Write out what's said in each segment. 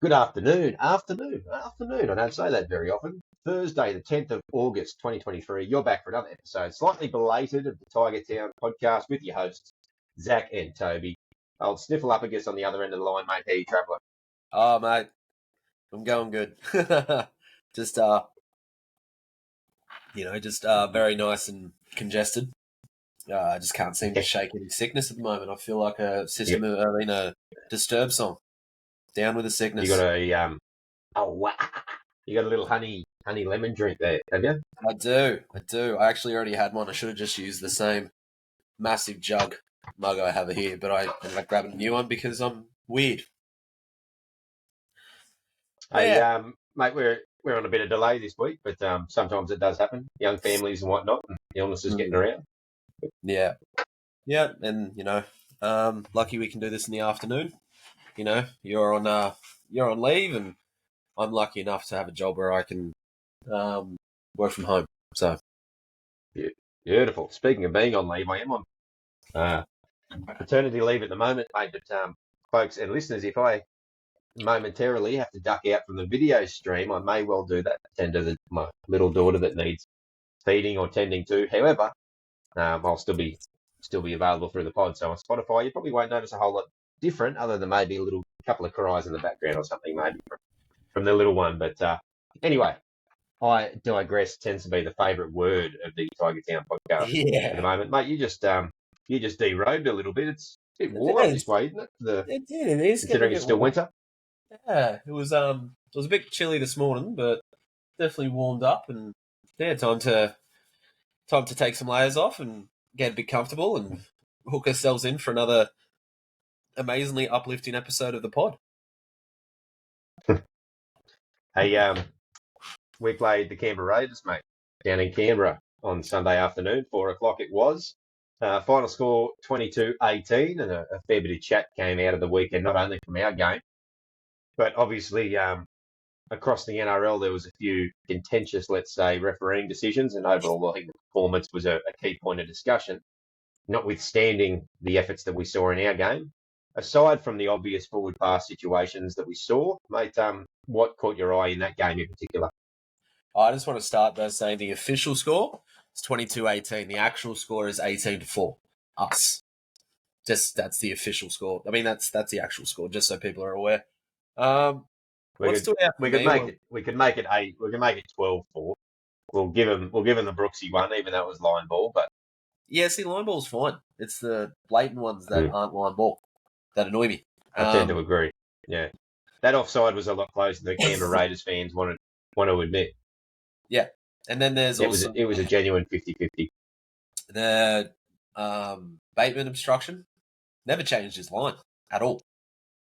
Good afternoon. I don't say that very often. Thursday, the 10th of August, 2023. You're back for another episode, slightly belated, of the Tiger Town podcast with your hosts, Zach and Toby. I'll sniffle up against on the other end of the line, mate. How you traveller? Oh, mate, I'm going good. just, very nice and congested. I just can't seem to shake any sickness at the moment. I feel like a system in a Disturbed song. Down with the sickness. You got you got a little honey lemon drink there, have you? I do. I actually already had one. I should have just used the same massive mug I have here, but I ended up grabbing a new one because I'm weird. Hey, mate, we're on a bit of delay this week, but sometimes it does happen. Young families and whatnot, and illnesses getting around. Yeah, and lucky we can do this in the afternoon. You know, you're on leave, and I'm lucky enough to have a job where I can work from home. So beautiful. Speaking of being on leave, I am on paternity leave at the moment, mate. But folks and listeners, if I momentarily have to duck out from the video stream, I may well do that. Tend to my little daughter that needs feeding or tending to. However, I'll still be available through the pod. So on Spotify, you probably won't notice a whole lot different, other than maybe a little couple of cries in the background or something, maybe from the little one. But anyway, I digress. Tends to be the favourite word of the Tiger Town podcast at the moment, mate. You just derobed a little bit. It's a bit warm this way, isn't it? It is considering it's still winter. Yeah, it was a bit chilly this morning, but definitely warmed up, and time to take some layers off and get a bit comfortable and hook ourselves in for another amazingly uplifting episode of the pod. Hey, we played the Canberra Raiders, mate, down in Canberra on Sunday afternoon, 4:00 it was. Final score 22-18, and a fair bit of chat came out of the weekend, not only from our game, but obviously across the NRL there was a few contentious, let's say, refereeing decisions, and overall I think the performance was a key point of discussion, notwithstanding the efforts that we saw in our game. Aside from the obvious forward pass situations that we saw, mate, what caught your eye in that game in particular? I just want to start by saying the official score is 22-18. The actual score is 18-4. Us. That's the official score. I mean, that's the actual score, just so people are aware. We could make it 8. We can make it 12-4. We'll give him the Brooksy one, even though it was line ball. But yeah, see, line ball's fine. It's the blatant ones that aren't line ball that annoy me. I tend to agree. Yeah, that offside was a lot closer than Canberra Raiders fans want to admit. Yeah, and then there's also it was a genuine 50-50. The Bateman obstruction never changed his line at all.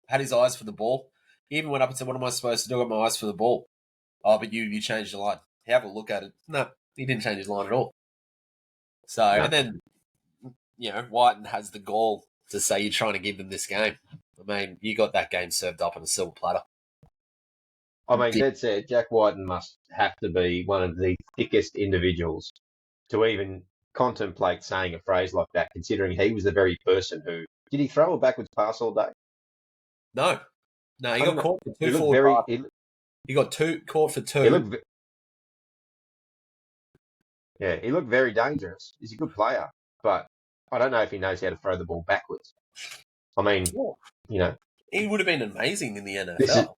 Had his eyes for the ball. He even went up and said, "What am I supposed to do? I got my eyes for the ball." Oh, but you changed the line. Have a look at it. No, he didn't change his line at all. So, no. And then, Whiten has the gall to say you're trying to give them this game. I mean, you got that game served up on a silver platter. I mean, that said, Jack Whiten must have to be one of the thickest individuals to even contemplate saying a phrase like that, considering he was the very person who... Did he throw a backwards pass all day? No, he got caught for 2 forward passes. He got caught for 2. He looked very dangerous. He's a good player, but I don't know if he knows how to throw the ball backwards. I mean, he would have been amazing in the NFL.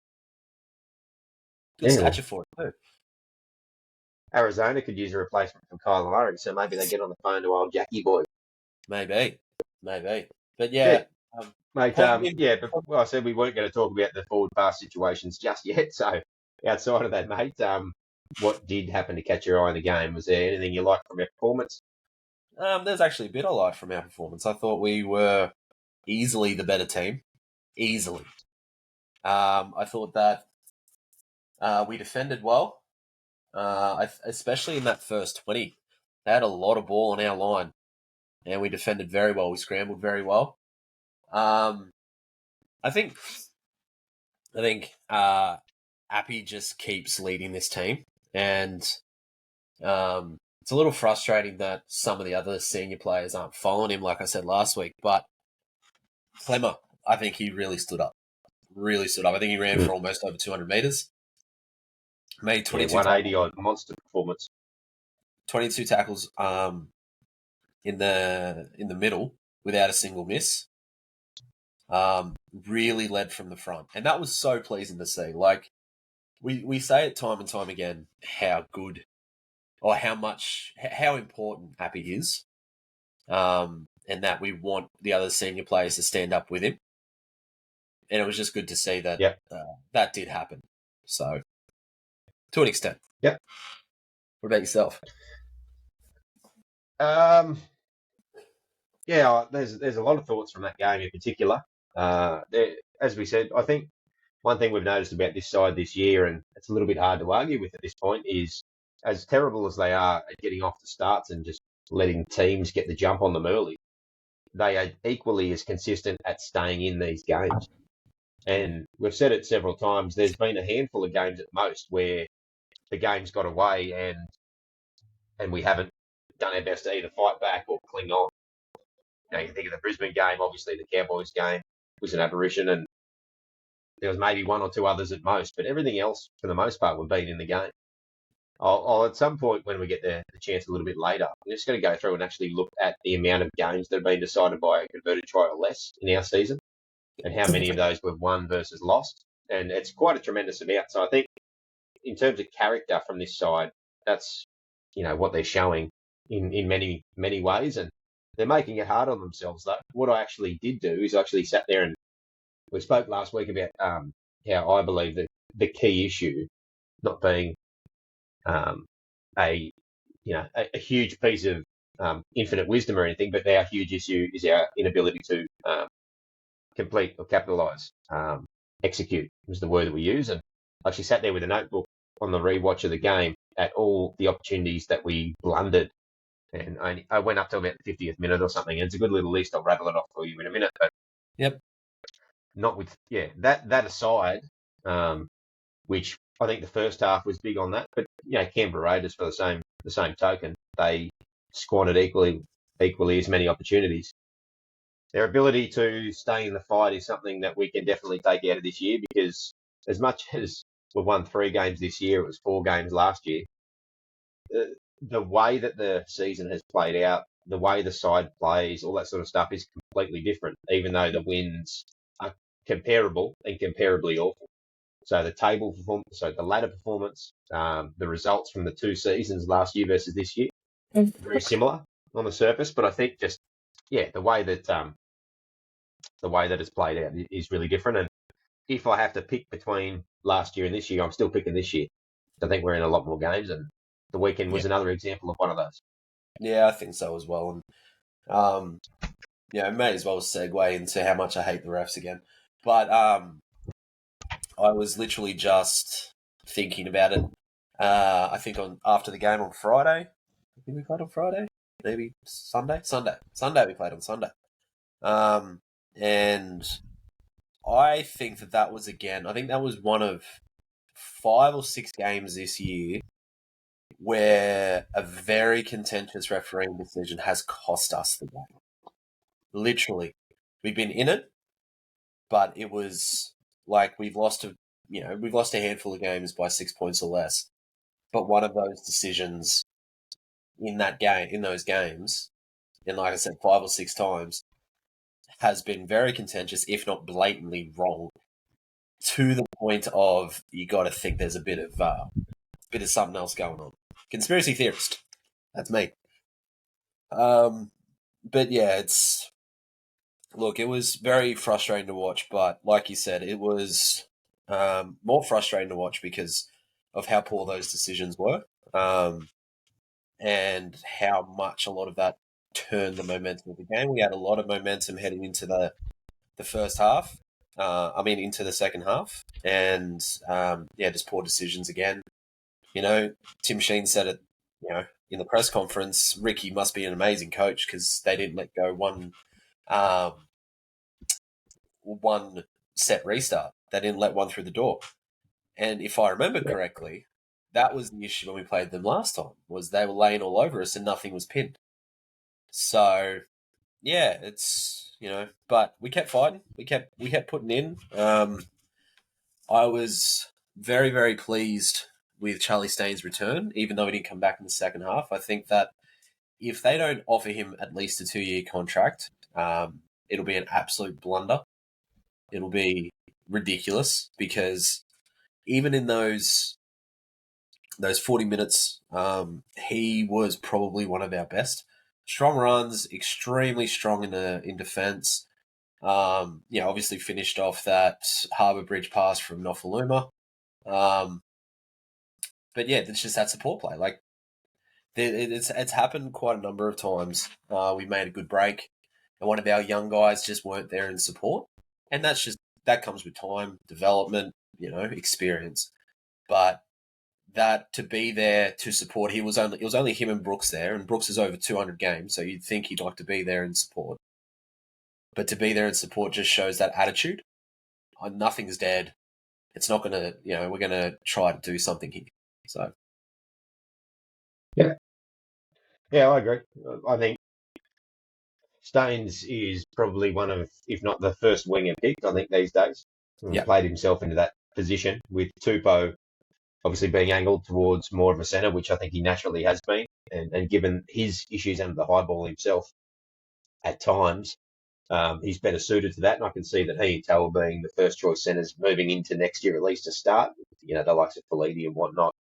Good stature for it too. Arizona could use a replacement for Kyler Murray, so maybe they get on the phone to old Jackie boy. Maybe. But yeah. Mate, but I said we weren't going to talk about the forward pass situations just yet. So outside of that, mate, what did happen to catch your eye in the game? Was there anything you liked from our performance? There's actually a bit I liked from our performance. I thought we were easily the better team. Easily. I thought that we defended well, especially in that first 20. They had a lot of ball on our line, and we defended very well. We scrambled very well. I think Appy just keeps leading this team, and it's a little frustrating that some of the other senior players aren't following him, like I said last week. But Clemmer, I think he really stood up. really stood up. I think he ran for almost over 200 meters. Made 22 180 tackles, odd monster performance. 22 tackles in the middle without a single miss. Really led from the front, and that was so pleasing to see. Like we say it time and time again, how good or how important Happy is, and that we want the other senior players to stand up with him. And it was just good to see that that did happen. So, to an extent. Yep. What about yourself? Yeah, there's a lot of thoughts from that game in particular. As we said, I think one thing we've noticed about this side this year, and it's a little bit hard to argue with at this point, is as terrible as they are at getting off the starts and just letting teams get the jump on them early, they are equally as consistent at staying in these games. And we've said it several times, there's been a handful of games at most where the game's got away and we haven't done our best to either fight back or cling on. You know, you think of the Brisbane game, obviously the Cowboys game was an aberration, and there was maybe one or two others at most, but everything else, for the most part, we've been in the game. I'll at some point, when we get the chance a little bit later, I'm just going to go through and actually look at the amount of games that have been decided by a converted try or less in our season, and how many of those we've won versus lost. And it's quite a tremendous amount. So I think in terms of character from this side, that's, you know, what they're showing in many, many ways. And they're making it hard on themselves, though. What I actually did do is I actually sat there and we spoke last week about how I believe that the key issue not being a huge piece of infinite wisdom or anything, but our huge issue is our inability to complete or capitalise. Execute was the word that we use. And I actually sat there with a notebook on the rewatch of the game at all the opportunities that we blundered. And I went up to about the 50th minute or something. And it's a good little list. I'll rattle it off for you in a minute. But that aside, which I think the first half was big on that. But, you know, Canberra Raiders, for the same token, they squandered equally as many opportunities. Their ability to stay in the fight is something that we can definitely take out of this year, because as much as we've won 3 games this year, it was 4 games last year. The way that the season has played out, the way the side plays, all that sort of stuff is completely different, even though the wins are comparable and comparably awful. So the table performance, so the ladder performance, the results from the 2 seasons last year versus this year, very similar on the surface. But I think just, the way that it's played out is really different. And if I have to pick between last year and this year, I'm still picking this year. I think we're in a lot more games, and the weekend was another example of one of those. Yeah, I think so as well. And may as well segue into how much I hate the refs again. But I was literally just thinking about it. I think after the game on Friday. I think we played on Friday. Maybe Sunday. Sunday we played on Sunday. And I think that was again. I think that was one of 5 or 6 games this year where a very contentious refereeing decision has cost us the game. Literally, we've been in it, but it was like we've lost a handful of games by 6 points or less. But one of those decisions in those games, and like I said, 5 or 6 times, has been very contentious, if not blatantly wrong, to the point of you got to think there's a bit of something else going on. Conspiracy theorist, that's me. But yeah, it was very frustrating to watch. But like you said, it was more frustrating to watch because of how poor those decisions were, and how much a lot of that turned the momentum of the game. We had a lot of momentum heading into the first half. Into the second half, and just poor decisions again. You know, Tim Sheen said it, in the press conference, Ricky must be an amazing coach because they didn't let go one set restart. They didn't let one through the door. And if I remember correctly, that was the issue when we played them last time, was they were laying all over us and nothing was pinned. So, it's, but we kept fighting. We kept putting in. I was very, very pleased with Charlie Staines' return, even though he didn't come back in the second half. I think that if they don't offer him at least a 2-year contract, it'll be an absolute blunder. It'll be ridiculous because even in those 40 minutes, he was probably one of our best. Strong runs, extremely strong in defence. Obviously finished off that Harbour Bridge pass from Nofaluma. But yeah, it's just that support play. Like it's happened quite a number of times. We made a good break, and one of our young guys just weren't there in support, and that comes with time, development, experience. But that to be there to support, it was only him and Brooks there, and Brooks is over 200 games, so you'd think he'd like to be there in support. But to be there in support just shows that attitude. Nothing's dead. It's not going to, we're going to try to do something here. So. Yeah, I agree. I think Staines is probably one of, if not the first winger picked, I think, these days. Yeah. Played himself into that position with Tupou obviously being angled towards more of a centre, which I think he naturally has been. And given his issues under the high ball himself at times, he's better suited to that. And I can see that he and Towell being the first choice centres moving into next year, at least to start, the likes of Felipe and whatnot,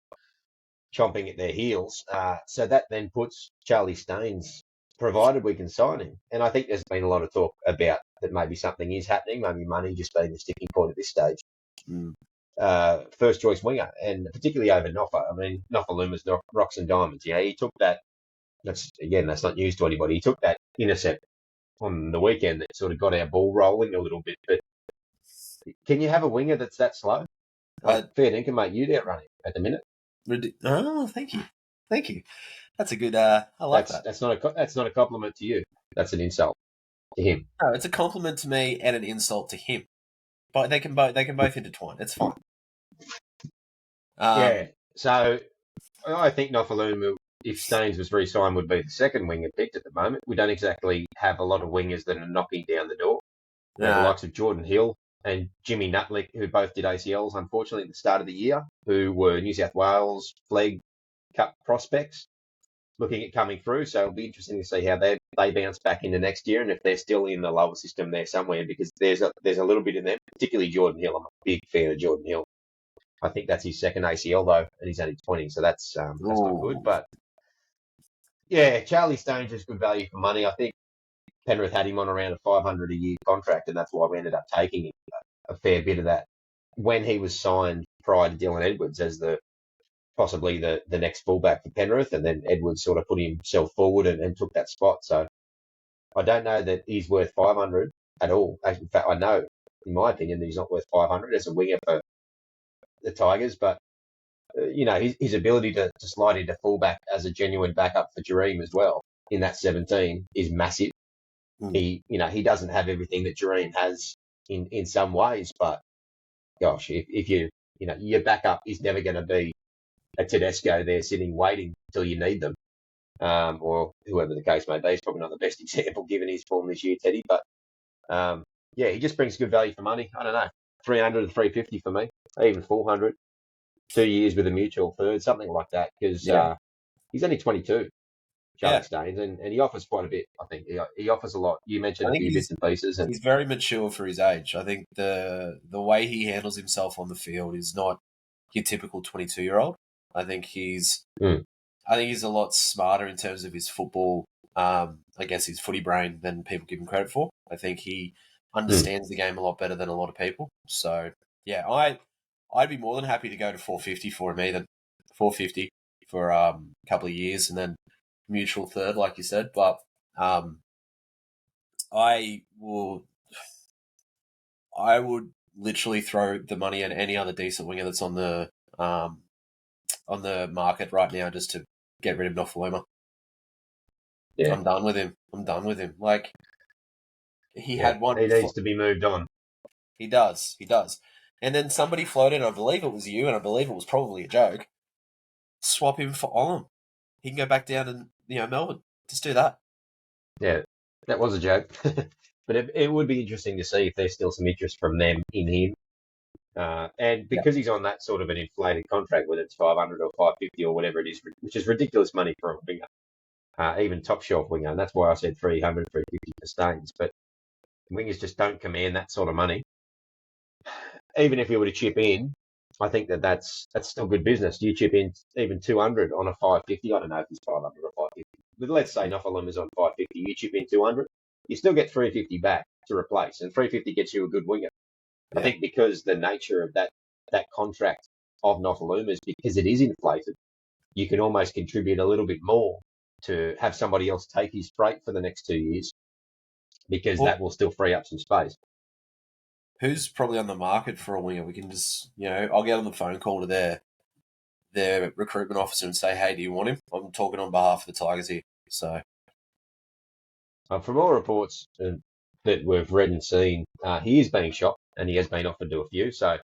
chomping at their heels. So that then puts Charlie Staines, provided we can sign him. And I think there's been a lot of talk about that maybe something is happening, maybe money just being the sticking point at this stage. First choice winger, and particularly over Noffa. I mean, Noffaluma's rocks and diamonds. He took that. That's not news to anybody. He took that intercept on the weekend that sort of got our ball rolling a little bit. But can you have a winger that's that slow? Fair dinkum, mate, you'd outrun him at the minute. Oh, thank you. That's a good. I like that. That's not a compliment to you. That's an insult to him. No, it's a compliment to me and an insult to him. But they can both intertwine. It's fine. So I think Nofaluma, if Staines was re-signed, would be the second winger picked at the moment. We don't exactly have a lot of wingers that are knocking down the door. The likes of Jordan Hill and Jimmy Nutlick, who both did ACLs, unfortunately, at the start of the year, who were New South Wales Flegg Cup prospects looking at coming through. So it'll be interesting to see how they bounce back into next year and if they're still in the lower system there somewhere, because there's a little bit in them, particularly Jordan Hill. I'm a big fan of Jordan Hill. I think that's his second ACL, though, and he's only 20, so that's not good. But, yeah, Charlie Staines is good value for money. I think Penrith had him on around a $500 a year contract, and that's why we ended up taking him a fair bit of that when he was signed prior to Dylan Edwards as possibly the next fullback for Penrith, and then Edwards sort of put himself forward and took that spot. So I don't know that he's worth 500 at all. In fact, I know, in my opinion, that he's not worth 500 as a winger for the Tigers, but his ability to slide into fullback as a genuine backup for Jareem as well in that 17 is massive. He doesn't have everything that Jareem has in some ways, but gosh, if your backup is never going to be a Tedesco there sitting waiting till you need them, or whoever the case may be. He's probably not the best example given his form this year, Teddy, but he just brings good value for money. I don't know, 300 to 350 for me, even 400. 2 years with a mutual third, something like that, because he's only 22, Charlie Staines, and he offers quite a bit. I think he offers a lot. You mentioned a few bits and pieces. And he's very mature for his age. I think the way he handles himself on the field is not your typical 22-year-old. I think he's a lot smarter in terms of his football, his footy brain than people give him credit for. I think he understands the game a lot better than a lot of people. So, yeah, I'd be more than happy to go to 450 for him, either 450 for a couple of years and then mutual third, like you said. But I would literally throw the money at any other decent winger that's on the market right now just to get rid of Nofaluma. Yeah. I'm done with him. Like, he had one. He needs to be moved on. He does. And then somebody floated, I believe it was you, and I believe it was probably a joke, swap him for Olam. He can go back down in Melbourne. Just do that. Yeah, that was a joke. But it would be interesting to see if there's still some interest from them in him. And because he's on that sort of an inflated contract, whether it's 500 or 550 or whatever it is, which is ridiculous money for a winger, even top shelf winger. And that's why I said 300, 350 for Staines. But wingers just don't command that sort of money. Even if you were to chip in, I think that's still good business. You chip in even 200 on a 550. I don't know if it's 500 or 550. But let's say Nofaluma's on 550. You chip in 200, you still get 350 back to replace. And 350 gets you a good winger. Yeah. I think because the nature of that contract of Nofaluma is because it is inflated, you can almost contribute a little bit more to have somebody else take his freight for the next 2 years because that will still free up some space. Who's probably on the market for a winger? We can just, I'll get on the phone call to their recruitment officer and say, hey, do you want him? I'm talking on behalf of the Tigers here. So, from all reports that we've read and seen, he is being shot and he has been offered to a few. So,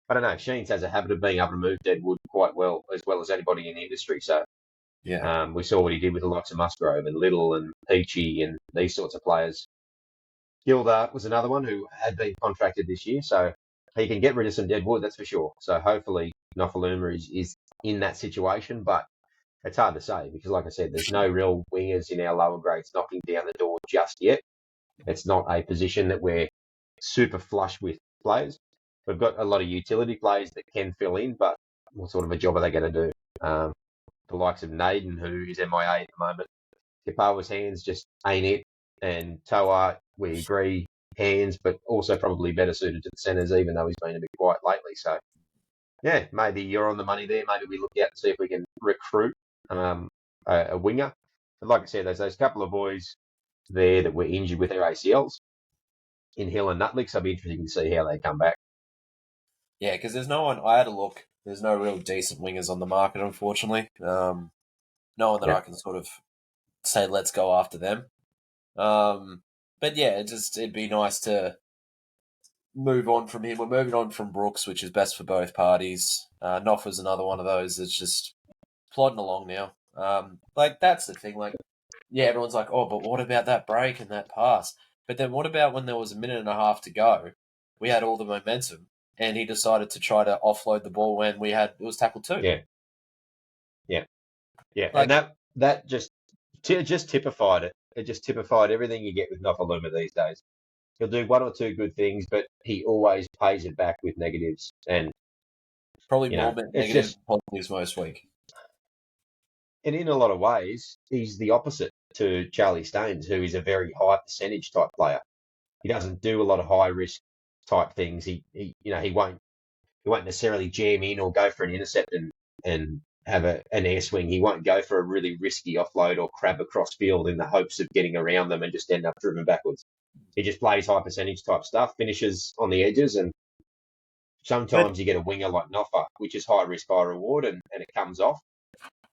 I don't know. Sheens has a habit of being able to move Deadwood quite well as anybody in the industry. So, yeah, we saw what he did with the likes of Musgrove and Little and Peachy and these sorts of players. Gildart was another one who had been contracted this year, so he can get rid of some dead wood, that's for sure. So hopefully Nofaluma is in that situation, but it's hard to say because, like I said, there's no real wingers in our lower grades knocking down the door just yet. It's not a position that we're super flush with players. We've got a lot of utility players that can fill in, but what sort of a job are they going to do? The likes of Naden, who is MIA at the moment, Kipawa's hands just ain't it. And Toa, we agree, hands, but also probably better suited to the centres, even though he's been a bit quiet lately. So, yeah, maybe you're on the money there. Maybe we look out and see if we can recruit a winger. But like I said, there's those couple of boys there that were injured with their ACLs in Hill and Nutley, so it'll be interesting to see how they come back. Yeah, because there's no one, I had a look, there's no real decent wingers on the market, unfortunately. No one that I can sort of say, let's go after them. But yeah, it'd be nice to move on from him. We're moving on from Brooks, which is best for both parties. Noffa's another one of those that's just plodding along now. That's the thing. Everyone's like, oh, but what about that break and that pass? But then what about when there was a minute and a half to go? We had all the momentum, and he decided to try to offload the ball when it was tackle 2. Yeah. And that just typified it. It just typified everything you get with Nofaluma these days. He'll do one or two good things, but he always pays it back with negatives. And probably more negative positives most week. And in a lot of ways, he's the opposite to Charlie Staines, who is a very high percentage type player. He doesn't do a lot of high risk type things. He won't necessarily jam in or go for an intercept and have an air swing. He won't go for a really risky offload or crab across field in the hopes of getting around them and just end up driven backwards. He just plays high percentage type stuff, finishes on the edges, and sometimes you get a winger like Noffa, which is high risk, high reward, and it comes off.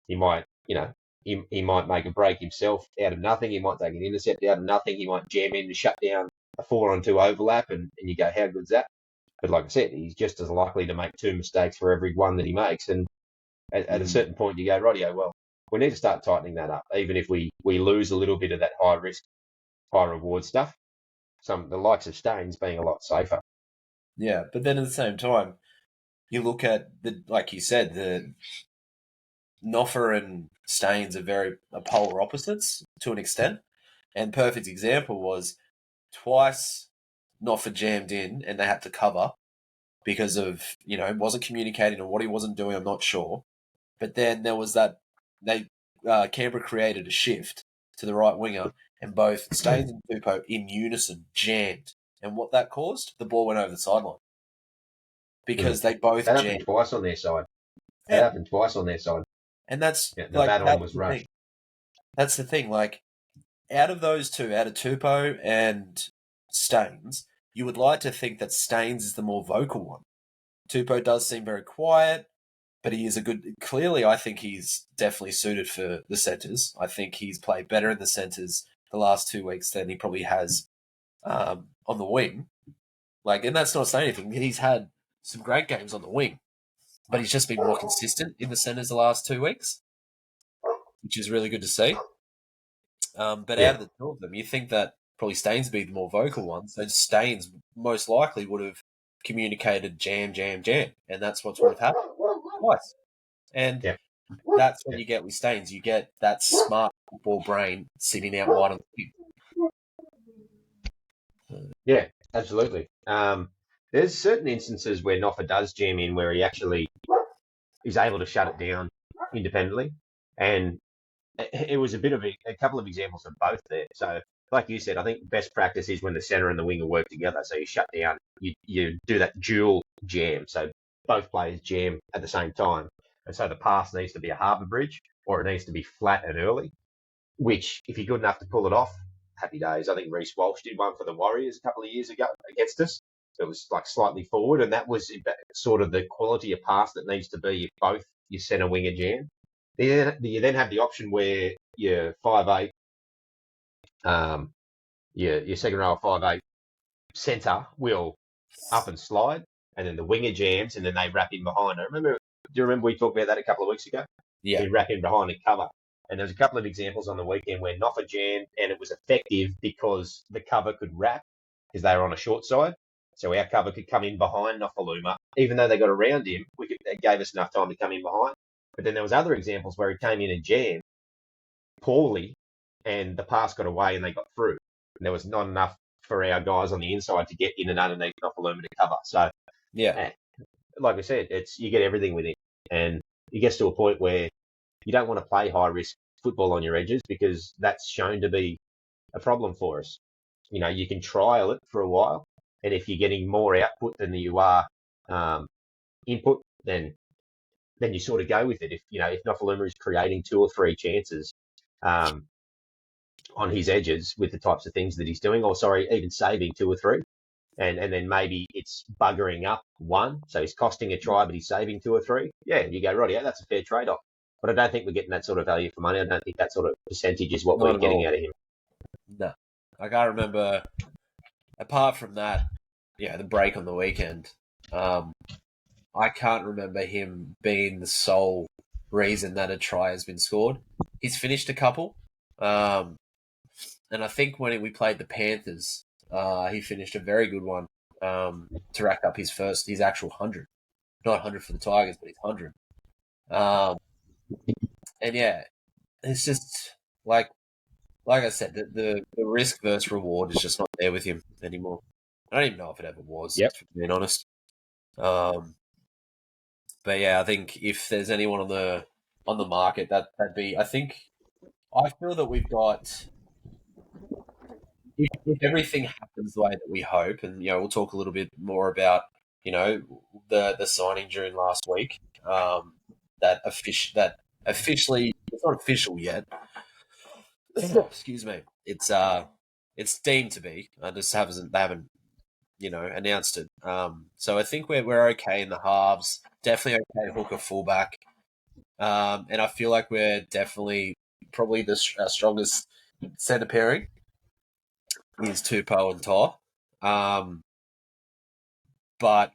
He might, he might make a break himself out of nothing. He might take an intercept out of nothing. He might jam in to shut down a 4-on-2 overlap, and you go, how good's that? But like I said, he's just as likely to make 2 mistakes for every one that he makes. And at a certain point, you go, rightio, well, we need to start tightening that up, even if we lose a little bit of that high risk, high reward stuff. The likes of Staines being a lot safer. Yeah, but then at the same time, you look at like you said, the Noffa and Staines are polar opposites to an extent. And perfect example was twice Noffa jammed in and they had to cover because of, wasn't communicating on what he wasn't doing, I'm not sure. But then there was Canberra created a shift to the right winger and both Staines and Tupou in unison jammed. And what that caused? The ball went over the sideline. Because they both jammed. That happened twice on their side. And that's the baton was rushed. That's the thing. Out of those two, out of Tupou and Staines, you would like to think that Staines is the more vocal one. Tupou does seem very quiet, but he is clearly, I think he's definitely suited for the centres. I think he's played better in the centres the last 2 weeks than he probably has on the wing. And that's not saying anything. He's had some great games on the wing, but he's just been more consistent in the centres the last 2 weeks, which is really good to see. But out of the two of them, you think that probably Staines would be the more vocal one. So Staines most likely would have communicated jam, and that's what's worth having twice. And Yeah. that's what you get with Staines. You get that smart football brain sitting out wide on the field. Yeah, absolutely. There's certain instances where Noffa does jam in where he actually is able to shut it down independently, and it was a bit of a couple of examples of both there. So, like you said, I think best practice is when the centre and the winger work together. So you shut down, you do that dual jam. So both players jam at the same time, and so the pass needs to be a harbour bridge, or it needs to be flat and early. Which, if you're good enough to pull it off, happy days. I think Reece Walsh did one for the Warriors a couple of years ago against us. It was like slightly forward, and that was sort of the quality of pass that needs to be if both your centre winger jam. You then have the option where your 5'8", your second row of 5'8" centre will up and slide, and then the winger jams, and then they wrap in behind. Do you remember we talked about that a couple of weeks ago? Yeah. We wrap in behind and cover. And there's a couple of examples on the weekend where Noffa jammed, and it was effective because the cover could wrap because they were on a short side. So our cover could come in behind Nofaluma. Even though they got around him, it gave us enough time to come in behind. But then there was other examples where he came in and jammed poorly, and the pass got away and they got through. And there was not enough for our guys on the inside to get in and underneath Nofaluma to cover. So, Yeah. like I said, you get everything with him. And it gets to a point where you don't want to play high risk football on your edges because that's shown to be a problem for us. You know, you can trial it for a while, and if you're getting more output than you are input, then you sort of go with it. If Nofaluma is creating 2 or 3 chances on his edges with the types of things that he's doing, even saving 2 or 3, and then maybe it's buggering up 1, so he's costing a try, but he's saving 2 or 3. Yeah, you go, right, yeah, that's a fair trade-off. But I don't think we're getting that sort of value for money. I don't think that sort of percentage is what we're getting out of him. No. I can't remember, apart from that, the break on the weekend, I can't remember him being the sole reason that a try has been scored. He's finished a couple. And I think when we played the Panthers, he finished a very good one to rack up his actual 100. Not 100 for the Tigers, but his 100. And yeah, it's just like I said, the risk versus reward is just not there with him anymore. I don't even know if it ever was, Yep. to be honest. But yeah, I think if there's anyone on the market, that'd be. I feel that we've got. If everything happens the way that we hope, and we'll talk a little bit more about the signing during last week. That officially, it's not official yet. Excuse me. It's deemed to be. They haven't announced it. So I think we're okay in the halves. Definitely okay hooker fullback. And I feel like we're definitely probably our strongest centre pairing is Tupou and Tar. But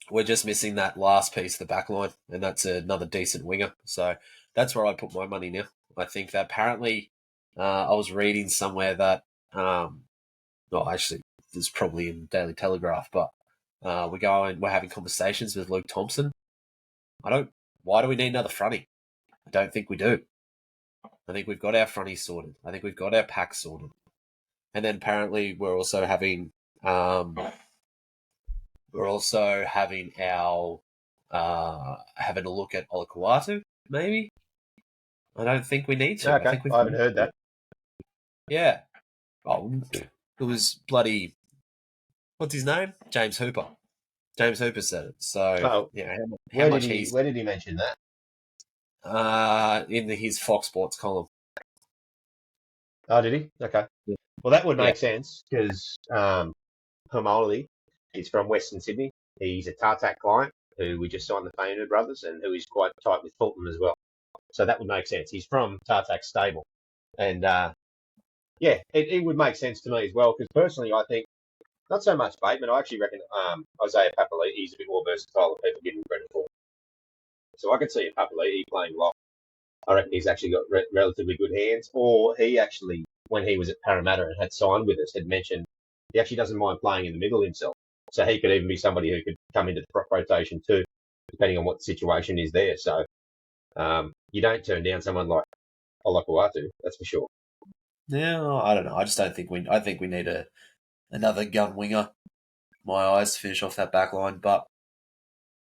we're just missing that last piece of the back line, and that's another decent winger. So that's where I put my money now. I think that apparently I was reading somewhere that, actually, it's probably in Daily Telegraph, but we're having conversations with Luke Thompson. Why do we need another frontie? I don't think we do. I think we've got our frontie sorted. I think we've got our pack sorted. And then apparently we're also having our having a look at Olakau'atu, maybe. I don't think we need to. Okay, I haven't heard that. Yeah. Oh, it was bloody. What's his name? James Hooper. James Hooper said it. So where did he mention that? In his Fox Sports column. Oh, did he? Okay. Yeah. Well, that would make sense because Homoli is from Western Sydney. He's a Tartak client who we just signed the Fainu brothers and who is quite tight with Fulton as well. So that would make sense. He's from Tartak stable. And, it would make sense to me as well because personally I think not so much Bateman. I actually reckon Isaiah Papali'i is a bit more versatile than people give him credit for. So I could see a Papali'i playing lock. I reckon he's actually got relatively good hands. Or he actually, when he was at Parramatta and had signed with us, had mentioned he actually doesn't mind playing in the middle himself. So he could even be somebody who could come into the prop rotation too, depending on what the situation is there. So you don't turn down someone like Olakau'atu, that's for sure. Yeah, I don't know. I just don't think I think we need another gun winger. My eyes to finish off that back line, but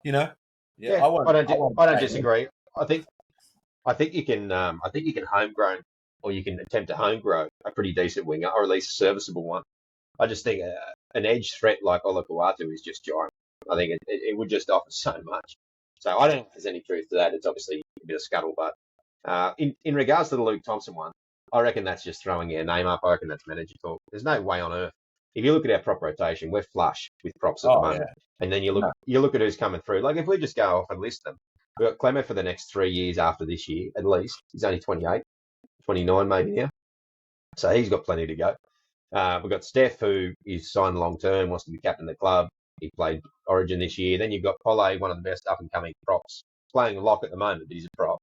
yeah, Yeah, I won't I don't say no. disagree. I think you can homegrown or you can attempt to home grow a pretty decent winger or at least a serviceable one. I just think an edge threat like Olakau'atu is just giant. I think it would just offer so much. So I don't think there's any truth to that. It's obviously a bit of scuttlebutt. In regards to the Luke Thompson one, I reckon that's just throwing our name up. I reckon that's manager talk. There's no way on earth. If you look at our prop rotation, we're flush with props at the Oh moment. yeah, And then no. you look at who's coming through. Like if we just go off and list them, we've got Clemmer for the next 3 years after this year, at least. He's only 28, 29 maybe now. So he's got plenty to go. We've got Steph, who is signed long term, wants to be captain of the club. He played Origin this year. Then you've got Pole, one of the best up and coming props, playing lock at the moment, but he's a prop.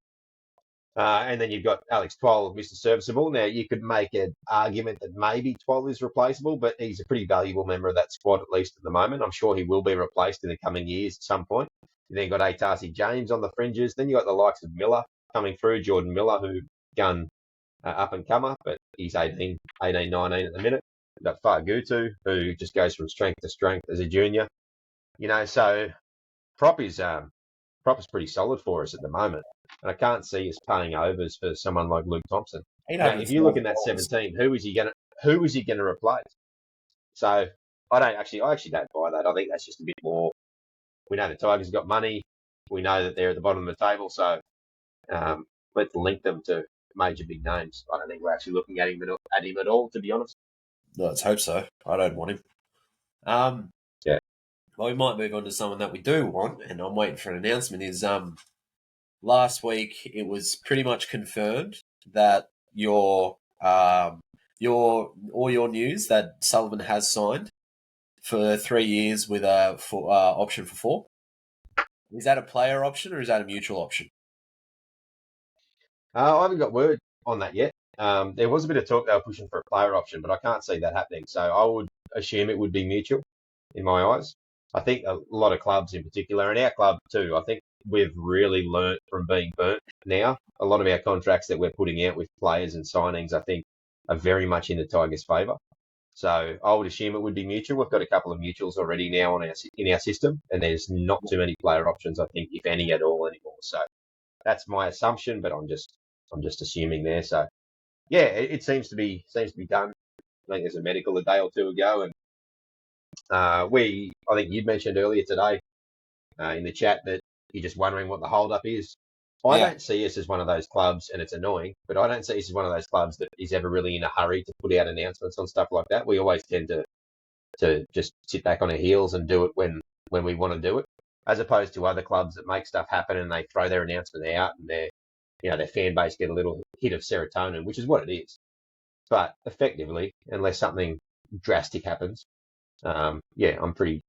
And then you've got Alex Twal, Mr. Serviceable. Now, you could make an argument that maybe Twal is replaceable, but he's a pretty valuable member of that squad, at least at the moment. I'm sure he will be replaced in the coming years at some point. You then got Atasi James on the fringes. Then you got the likes of Miller coming through, Jordan Miller, who gun up and comer, but he's 18, 19 at the minute. We've got Fargutu, who just goes from strength to strength as a junior. So prop is pretty solid for us at the moment. And I can't see us paying overs for someone like Luke Thompson. Now, if you look in that $800,000. 17, who is he going to replace? So I actually don't buy that. I think that's just a bit more. We know the Tigers have got money. We know that they're at the bottom of the table. So let's link them to major big names. I don't think we're actually looking at him at all, to be honest. No, let's hope so. I don't want him. Yeah. Well, we might move on to someone that we do want, and I'm waiting for an announcement. Is last week it was pretty much confirmed that all your news that Sullivan has signed for 3 years with a option for 4. Is that a player option or is that a mutual option? I haven't got word on that yet. There was a bit of talk they were pushing for a player option, but I can't see that happening. So I would assume it would be mutual in my eyes. I think a lot of clubs in particular, and our club too, I think we've really learnt from being burnt now. A lot of our contracts that we're putting out with players and signings, I think, are very much in the Tigers' favour. So I would assume it would be mutual. We've got a couple of mutuals already now in our system, and there's not too many player options, I think, if any at all anymore. So that's my assumption, but I'm just assuming there. So yeah, it seems to be done. I think there's a medical a day or two ago, and I think you'd mentioned earlier today in the chat that you're just wondering what the hold up is. I Yeah. don't see us as one of those clubs, and it's annoying, but I don't see us as one of those clubs that is ever really in a hurry to put out announcements on stuff like that. We always tend to just sit back on our heels and do it when we want to do it, as opposed to other clubs that make stuff happen and they throw their announcement out and their fan base get a little hit of serotonin, which is what it is. But effectively, unless something drastic happens, I'm pretty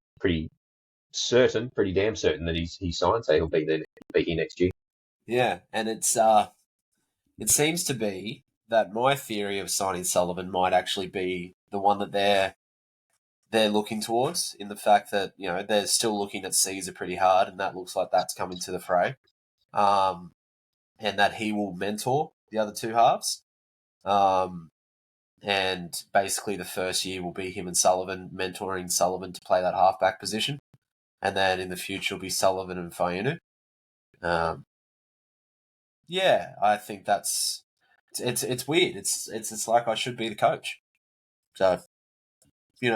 certain, pretty damn certain that he's signed, so he'll be here next year. Yeah, and it seems to be that my theory of signing Sullivan might actually be the one that they're looking towards, in the fact that they're still looking at Caesar pretty hard, and that looks like that's coming to the fray, and that he will mentor the other two halves, and basically the first year will be him and Sullivan mentoring Sullivan to play that halfback position, and then in the future will be Sullivan and Fainu. Yeah, I think it's weird. It's like I should be the coach. So, pay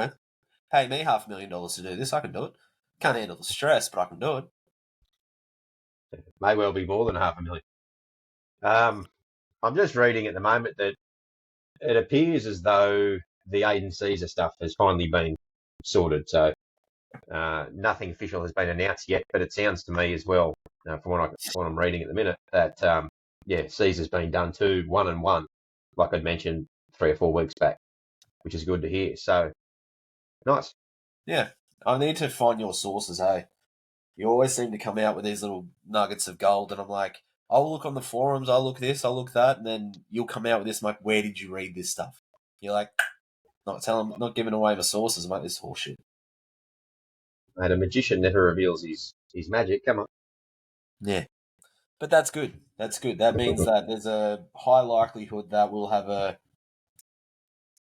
me $500,000 to do this, I can do it. Can't handle the stress, but I can do it. May well be more than $500,000. I'm just reading at the moment that it appears as though the Aiden Caesar stuff has finally been sorted. So nothing official has been announced yet, but it sounds to me as well, from what I'm reading at the minute, that Caesar's been done too, 1-1, like I'd mentioned 3 or 4 weeks back, which is good to hear. So nice. Yeah, I need to find your sources, hey? You always seem to come out with these little nuggets of gold, and I'm like, I'll look on the forums, I'll look this, I'll look that, and then you'll come out with this, I'm like, where did you read this stuff? You're like, not giving away my sources, mate, this horseshit. And a magician never reveals his magic. Come on. Yeah. But that's good. That's good. That means that there's a high likelihood that we'll have a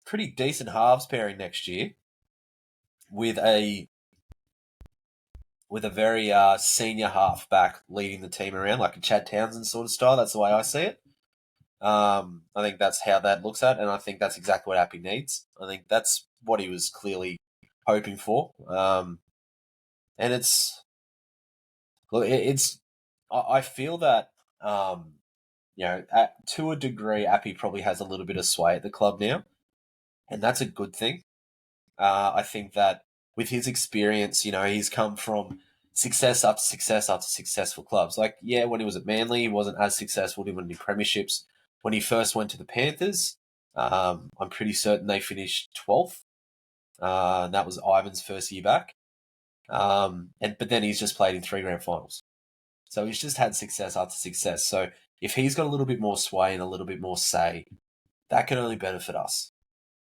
pretty decent halves pairing next year with a very senior halfback leading the team around, like a Chad Townsend sort of style. That's the way I see it. I think that's how that looks at, and I think that's exactly what Appy needs. I think that's what he was clearly hoping for. And I feel that, to a degree, Appy probably has a little bit of sway at the club now, and that's a good thing. I think that with his experience, he's come from success after success after successful clubs. Like, yeah, when he was at Manly, he wasn't as successful. He didn't win any premierships. When he first went to the Panthers, I'm pretty certain they finished 12th. That was Ivan's first year back. But then he's just played in 3 grand finals. So he's just had success after success. So if he's got a little bit more sway and a little bit more say, that can only benefit us.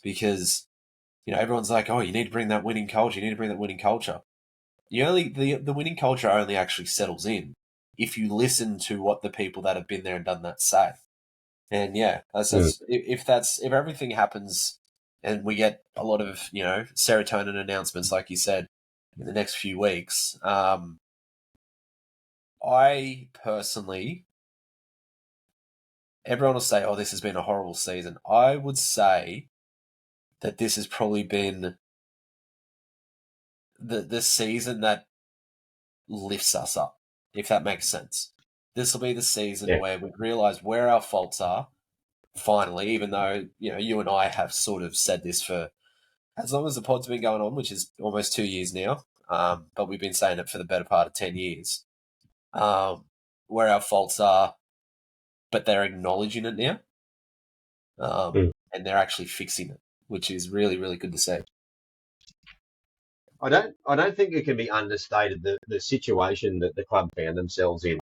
Because, everyone's like, oh, you need to bring that winning culture. You need to bring that winning culture. The winning culture only actually settles in if you listen to what the people that have been there and done that say. And yeah, if everything happens and we get a lot of, serotonin announcements, like you said, in the next few weeks, I personally, everyone will say, oh, this has been a horrible season. I would say that this has probably been the season that lifts us up, if that makes sense. This will be the season where we realise where our faults are, finally, even though, you and I have sort of said this for as long as the pod's been going on, which is almost 2 years now, but we've been saying it for the better part of 10 years, where our faults are, but they're acknowledging it now, and they're actually fixing it, which is really, really good to see. I don't think it can be understated the situation that the club found themselves in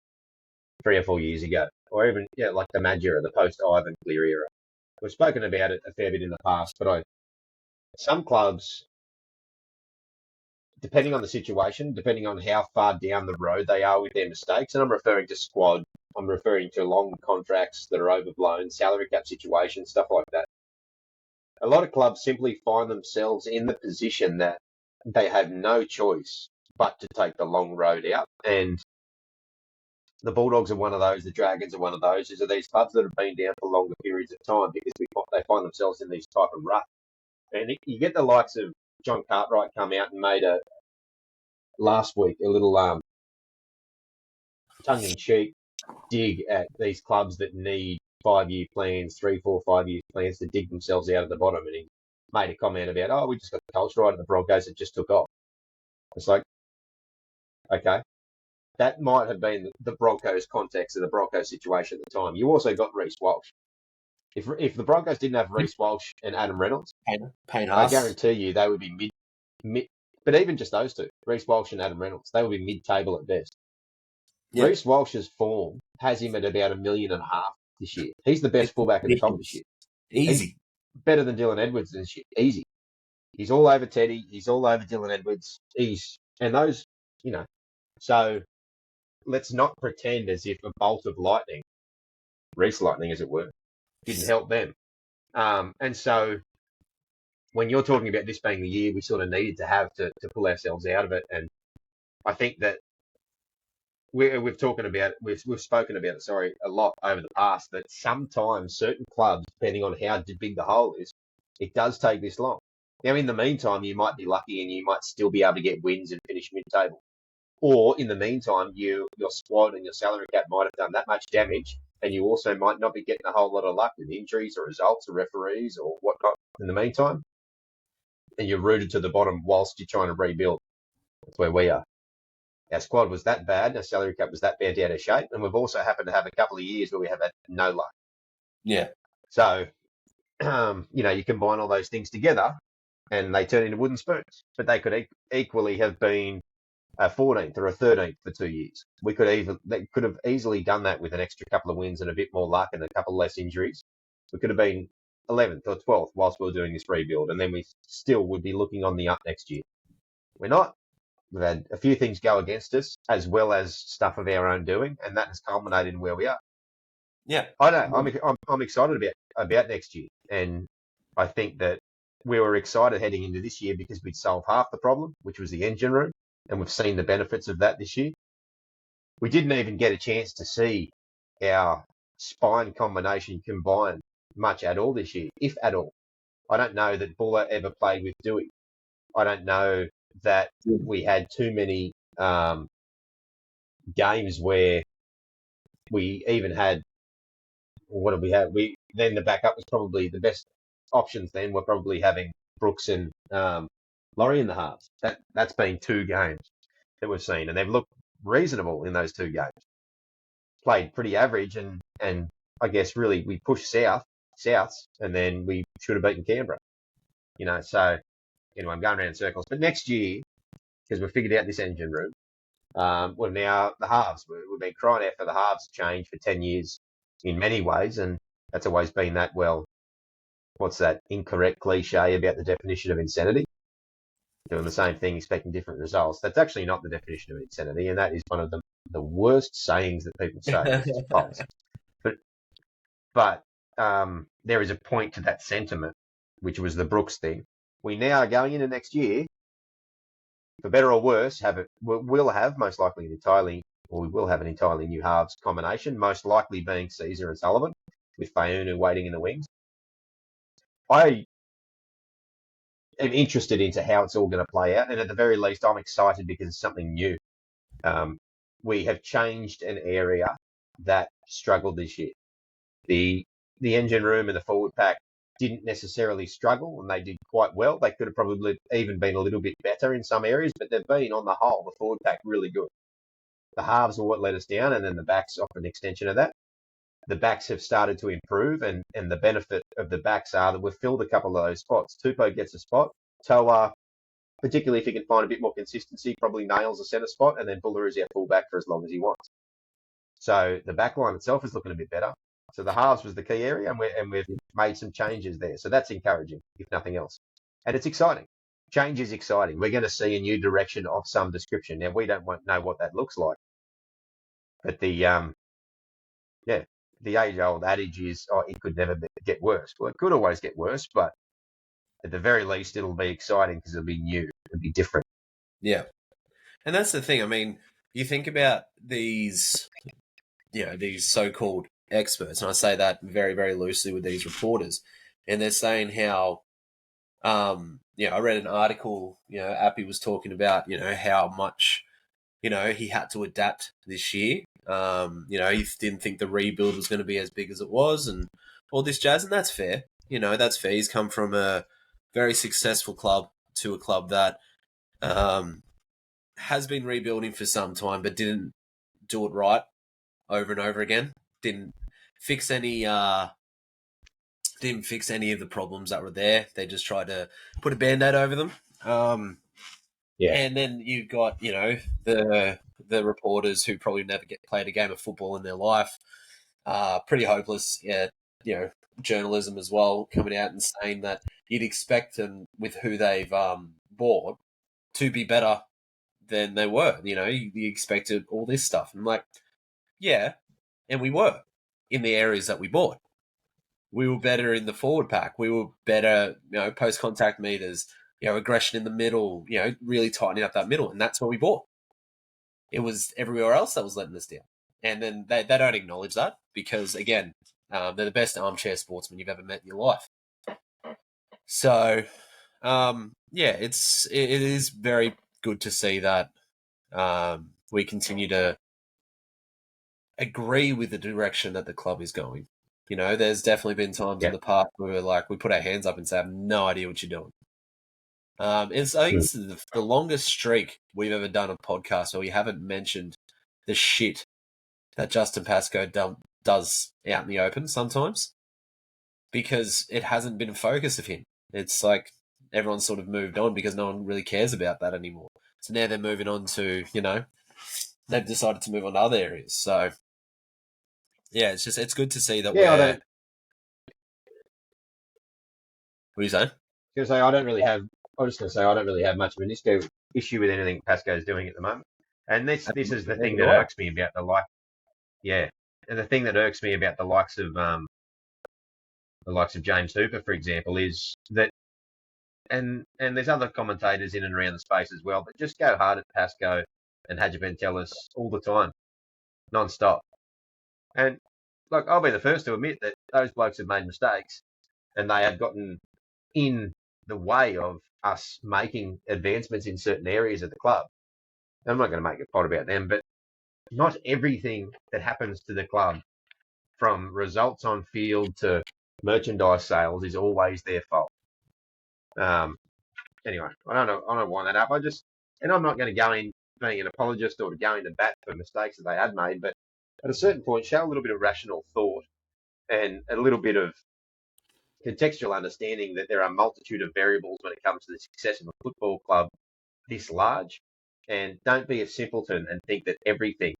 3 or 4 years ago, or even like the Madge era, the post Ivan Cleary era. We've spoken about it a fair bit in the past, but some clubs, depending on the situation, depending on how far down the road they are with their mistakes, and I'm referring to squad, I'm referring to long contracts that are overblown, salary cap situations, stuff like that. A lot of clubs simply find themselves in the position that they have no choice but to take the long road out. And the Bulldogs are one of those, the Dragons are one of those. These are these clubs that have been down for longer periods of time because they find themselves in these type of ruts. And you get the likes of John Cartwright come out and made last week a little tongue-in-cheek dig at these clubs that need 5-year plans, 3, 4, 5-year plans to dig themselves out of the bottom. And he made a comment about, oh, we just got the culture right at the Broncos that just took off. It's like, okay, that might have been the Broncos context of the Broncos situation at the time. You also got Reece Walsh. If the Broncos didn't have Reece Walsh and Adam Reynolds, I guarantee you they would be mid. But even just those two, Reece Walsh and Adam Reynolds, they would be mid-table at best. Yep. Reece Walsh's form has him at about $1.5 million this year. He's the best fullback in the comp this year. Easy. He's better than Dylan Edwards this year. Easy. He's all over Teddy. He's all over Dylan Edwards. And those, so let's not pretend as if a bolt of lightning, Reece lightning as it were, didn't help them. And so when you're talking about this being the year we sort of needed to have to pull ourselves out of it, and I think that we've spoken about it, a lot over the past, that sometimes certain clubs, depending on how big the hole is, it does take this long. Now, in the meantime, you might be lucky and you might still be able to get wins and finish mid-table. Or in the meantime, your squad and your salary cap might have done that much damage, and you also might not be getting a whole lot of luck with injuries or results or referees or whatnot in the meantime. And you're rooted to the bottom whilst you're trying to rebuild. That's where we are. Our squad was that bad, our salary cap was that bad out of shape, and we've also happened to have a couple of years where we have had no luck. Yeah. So, you combine all those things together, and they turn into wooden spoons. But they could equally have been a 14th or a 13th for 2 years. They could have easily done that with an extra couple of wins and a bit more luck and a couple less injuries. We could have been 11th or 12th whilst we were doing this rebuild, and then we still would be looking on the up next year. We're not. we've had a few things go against us, as well as stuff of our own doing, and that has culminated in where we are. Yeah. I know. I'm excited about next year, and I think that we were excited heading into this year because we'd solved half the problem, which was the engine room, and we've seen the benefits of that this year. We didn't even get a chance to see our spine combination combined much at all this year, if at all. I don't know that Buller ever played with Dewey. I don't know that we had too many games where we even had, what did we have? Then the backup was probably the best options. Then we're probably having Brooks and Laurie in the halves. That's been 2 games that we've seen, and they've looked reasonable in those 2 games. Played pretty average, and I guess really we pushed souths, and then we should have beaten Canberra. So anyway, I'm going around in circles. But next year, because we've figured out this engine room, well, now the halves. We've been crying out for the halves to change for 10 years in many ways, and that's always been that, well, what's that incorrect cliche about the definition of insanity? Doing the same thing, expecting different results. That's actually not the definition of insanity, and that is one of the worst sayings that people say. It's false. But there is a point to that sentiment, which was the Brooks thing. We now are going into next year, for better or worse, we'll have most likely we will have an entirely new halves combination, most likely being Caesar and Sullivan, with Fayunu waiting in the wings. I am interested into how it's all going to play out, and at the very least, I'm excited because it's something new. We have changed an area that struggled this year. The engine room and the forward pack didn't necessarily struggle, and they did quite well. They could have probably even been a little bit better in some areas, but they've been, on the whole, the forward pack really good. The halves were what let us down, and then the backs offer an extension of that. The backs have started to improve, and the benefit of the backs are that we've filled a couple of those spots. Tupou gets a spot. Toa, particularly if he can find a bit more consistency, probably nails a centre spot, and then Buller is our fullback for as long as he wants. So the back line itself is looking a bit better. So the halves was the key area, and we've made some changes there. So that's encouraging, if nothing else. And it's exciting. Change is exciting. We're going to see a new direction of some description. Now, we don't know what that looks like. But the age-old adage is, it could never get worse. Well, it could always get worse, but at the very least, it'll be exciting because it'll be new. It'll be different. Yeah. And that's the thing. I mean, you think about these so-called experts, and I say that very, very loosely with these reporters, and they're saying how, I read an article, Appy was talking about, how much, he had to adapt this year. He didn't think the rebuild was going to be as big as it was and all this jazz, and that's fair. That's fair. He's come from a very successful club to a club that has been rebuilding for some time, but didn't do it right over and over again. Didn't fix any of the problems that were there. They just tried to put a Band-Aid over them. And then you've got, the reporters who probably never played a game of football in their life, pretty hopeless at, journalism as well, coming out and saying that you'd expect them, with who they've bought, to be better than they were. You expected all this stuff. And I'm like, yeah, and we were in the areas that we bought. We were better in the forward pack. We were better, post-contact meters, aggression in the middle, really tightening up that middle. And that's what we bought. It was everywhere else that was letting us down. And then they don't acknowledge that because, again, they're the best armchair sportsmen you've ever met in your life. So, it is very good to see that we continue to agree with the direction that the club is going. There's definitely been times in the past where we put our hands up and say, I have no idea what you're doing. I think it's the longest streak we've ever done a podcast where we haven't mentioned the shit that Justin Pascoe does out in the open sometimes, because it hasn't been a focus of him. It's like everyone's sort of moved on because no one really cares about that anymore. So now they're moving on to, they've decided to move on to other areas. So, yeah, it's good to see that we're... What are you saying? I was just going to say, I don't really have much of an issue issue with anything Pasco's doing at the moment. And this is the thing Neither that do I. irks me about and the thing that irks me about the likes of James Hooper, for example, is that and there's other commentators in and around the space as well, but just go hard at Pasco and Hadjibentelis all the time, non-stop. And look, I'll be the first to admit that those blokes have made mistakes and they have gotten in the way of us making advancements in certain areas of the club. I'm not going to make a pot about them, but not everything that happens to the club, from results on field to merchandise sales, is always their fault. Anyway, I don't wind that up. And I'm not going to go in being an apologist or to go into bat for mistakes that they had made, but at a certain point, show a little bit of rational thought and a little bit of contextual understanding that there are a multitude of variables when it comes to the success of a football club this large. And don't be a simpleton and think that everything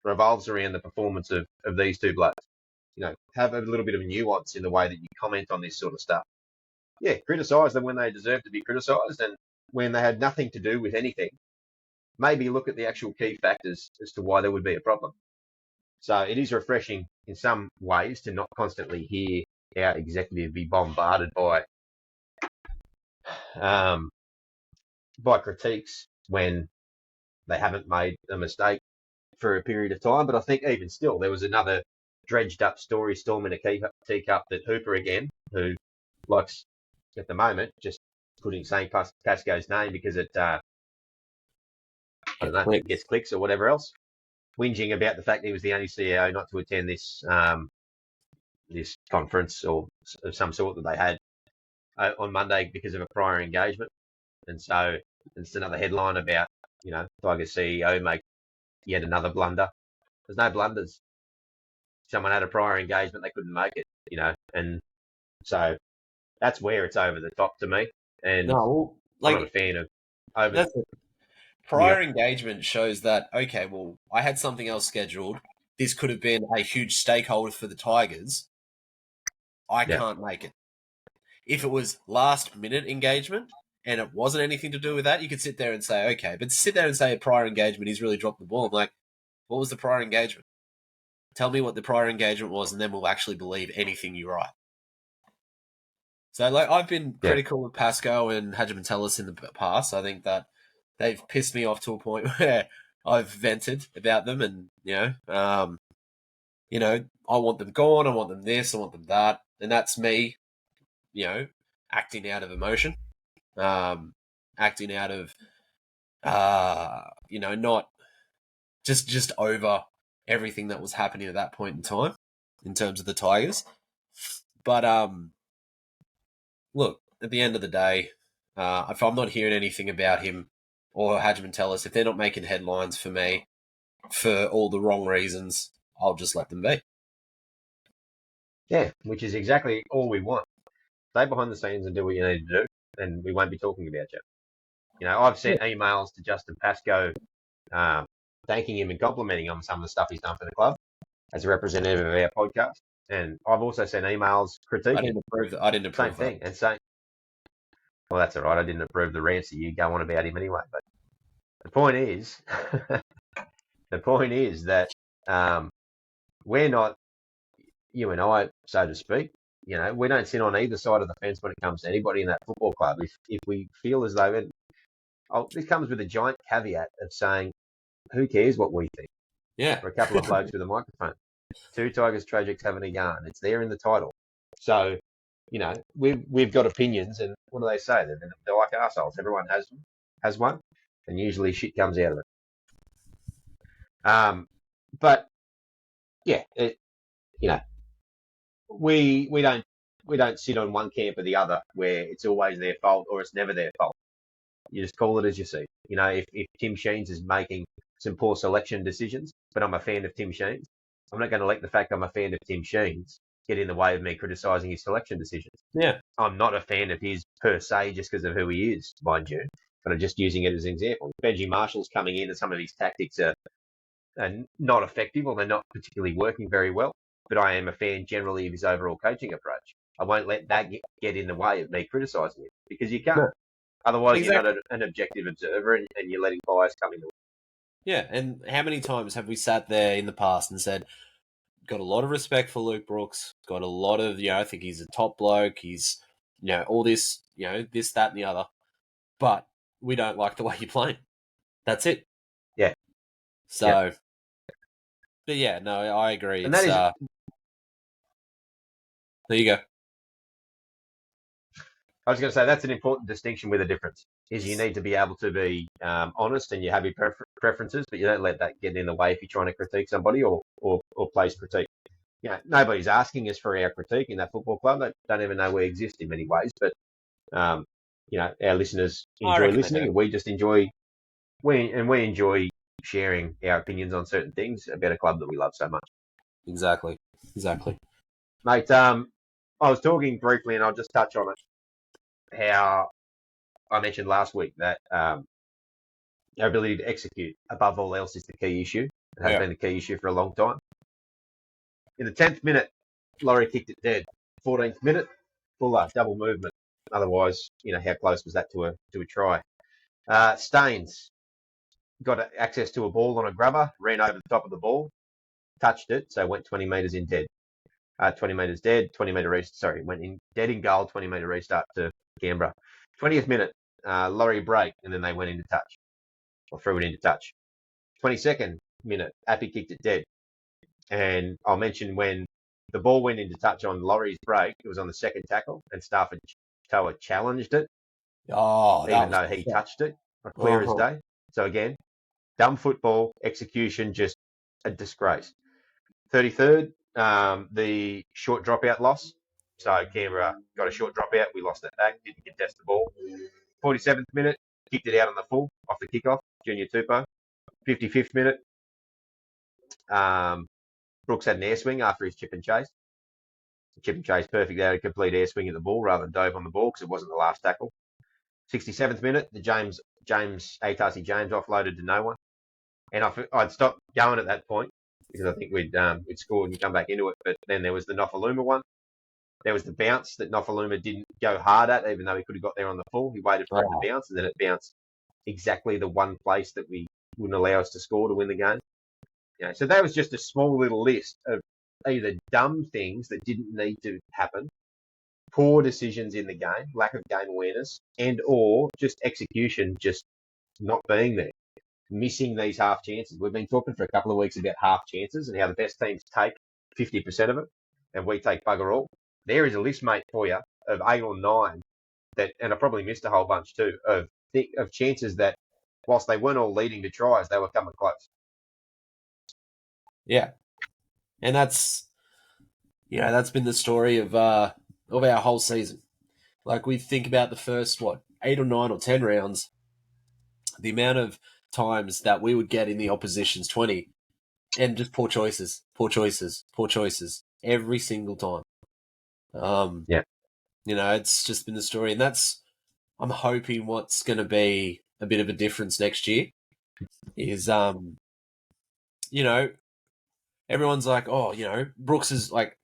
revolves around the performance of these two blokes. Have a little bit of nuance in the way that you comment on this sort of stuff. Yeah, criticise them when they deserve to be criticised, and when they had nothing to do with anything, maybe look at the actual key factors as to why there would be a problem. So it is refreshing in some ways to not constantly hear our executive be bombarded by critiques when they haven't made a mistake for a period of time. But I think even still, there was another dredged up story storm in a teacup that Hooper again, who likes at the moment just saying Pasco's name because it gets clicks or whatever else, whinging about the fact that he was the only CEO not to attend this this conference or of some sort that they had on Monday because of a prior engagement. And so it's another headline about, Tiger CEO make yet another blunder. There's no blunders. Someone had a prior engagement, they couldn't make it, and so that's where it's over the top to me. And I'm not a fan of over. Prior engagement shows that, okay, well, I had something else scheduled. This could have been a huge stakeholder for the Tigers. I can't make it. If it was last minute engagement and it wasn't anything to do with that, you could sit there and say, okay, but to sit there and say a prior engagement, he's really dropped the ball. I'm like, what was the prior engagement? Tell me what the prior engagement was, and then we'll actually believe anything you write. So, I've been critical of Pasco and Hadjibentelis in the past. I think that they've pissed me off to a point where I've vented about them, and I want them gone, I want them this, I want them that, and that's me, acting out of emotion, acting out of, not just over everything that was happening at that point in time in terms of the Tigers. But look, at the end of the day, if I'm not hearing anything about him or Hadjibentelis, if they're not making headlines for me for all the wrong reasons, I'll just let them be. Yeah, which is exactly all we want. Stay behind the scenes and do what you need to do, and we won't be talking about you. I've sent emails to Justin Pascoe thanking him and complimenting him on some of the stuff he's done for the club as a representative of our podcast. And I've also sent emails critiquing. I didn't approve same thing, and saying, well, that's all right. I didn't approve the rants that you go on about him anyway. But the point is, that we're not, you and I, so to speak. We don't sit on either side of the fence when it comes to anybody in that football club. If we feel as though, this comes with a giant caveat of saying, who cares what we think? Yeah. For a couple of blokes with a microphone. Two Tigers tragics having a yarn. It's there in the title. So, we've got opinions, and what do they say? They're like arseholes. Everyone has one, and usually shit comes out of it. But yeah, we don't sit on one camp or the other where it's always their fault or it's never their fault. You just call it as you see. If Tim Sheens is making some poor selection decisions, but I'm a fan of Tim Sheens, I'm not going to let the fact I'm a fan of Tim Sheens get in the way of me criticising his selection decisions. Yeah. I'm not a fan of his per se just because of who he is, mind you, but I'm just using it as an example. Benji Marshall's coming in and some of his tactics are not effective or they're not particularly working very well, but I am a fan generally of his overall coaching approach. I won't let that get in the way of me criticising him because you can't. Otherwise, you're Exactly. not an objective observer, and you're letting bias come into it. Yeah, and how many times have we sat there in the past and said, got a lot of respect for Luke Brooks, got a lot of, I think he's a top bloke, he's, all this, this, that, and the other, but we don't like the way you play him. That's it. Yeah. So, but yeah, no, I agree. And It's, that is, there you go. I was going to say, that's an important distinction with a difference, is you need to be able to be honest, and you have your preferences, but you don't let that get in the way if you're trying to critique somebody or place critique. Nobody's asking us for our critique in that football club. They don't even know we exist in many ways, but our listeners enjoy listening, and we just enjoy we enjoy sharing our opinions on certain things about a club that we love so much. Exactly, mate. I was talking briefly, and I'll just touch on it. How I mentioned last week that our ability to execute above all else is the key issue. It has been the key issue for a long time. In the 10th minute, Laurie kicked it dead. 14th minute, Fuller double movement. Otherwise, how close was that to a try? Staines got access to a ball on a grubber, ran over the top of the ball, touched it, so went 20 metres in dead. 20 metres dead, 20 metre restart. Sorry, went in dead in goal, 20 metre restart to Canberra. 20th minute, Laurie break, and then they went into touch, or threw it into touch. 22nd minute, Appy kicked it dead. And I'll mention when the ball went into touch on Laurie's break, it was on the second tackle, and Stafford Toa challenged it, even though he touched it, clear as day. So again, dumb football, execution, just a disgrace. 33rd, the short dropout loss. So Canberra got a short dropout. We lost that back, didn't contest the ball. 47th minute, kicked it out on the full off the kickoff, Junior Tupou. 55th minute, Brooks had an air swing after his chip and chase. Chip and chase perfect out, a complete air swing at the ball rather than dove on the ball because it wasn't the last tackle. 67th minute, the Atasi James offloaded to no one. And I'd stopped going at that point because I think we'd scored and come back into it. But then there was the Nofaluma one. There was the bounce that Nofaluma didn't go hard at, even though he could have got there on the full. He waited for it to bounce, and then it bounced exactly the one place that we wouldn't allow us to score to win the game. So that was just a small little list of either dumb things that didn't need to happen, poor decisions in the game, lack of game awareness, and or just execution just not being there. Missing these half chances. We've been talking for a couple of weeks about half chances and how the best teams take 50% of it, and we take bugger all. There is a list, mate, for you of 8 or 9 that, and I probably missed a whole bunch too, of chances that, whilst they weren't all leading to tries, they were coming close. Yeah, and that's been the story of our whole season. Like, we think about the first 8 or 9 or 10 rounds, the amount of times that we would get in the opposition's 20, and just poor choices every single time. It's just been the story, and I'm hoping what's going to be a bit of a difference next year is, everyone's like, Brooks is like,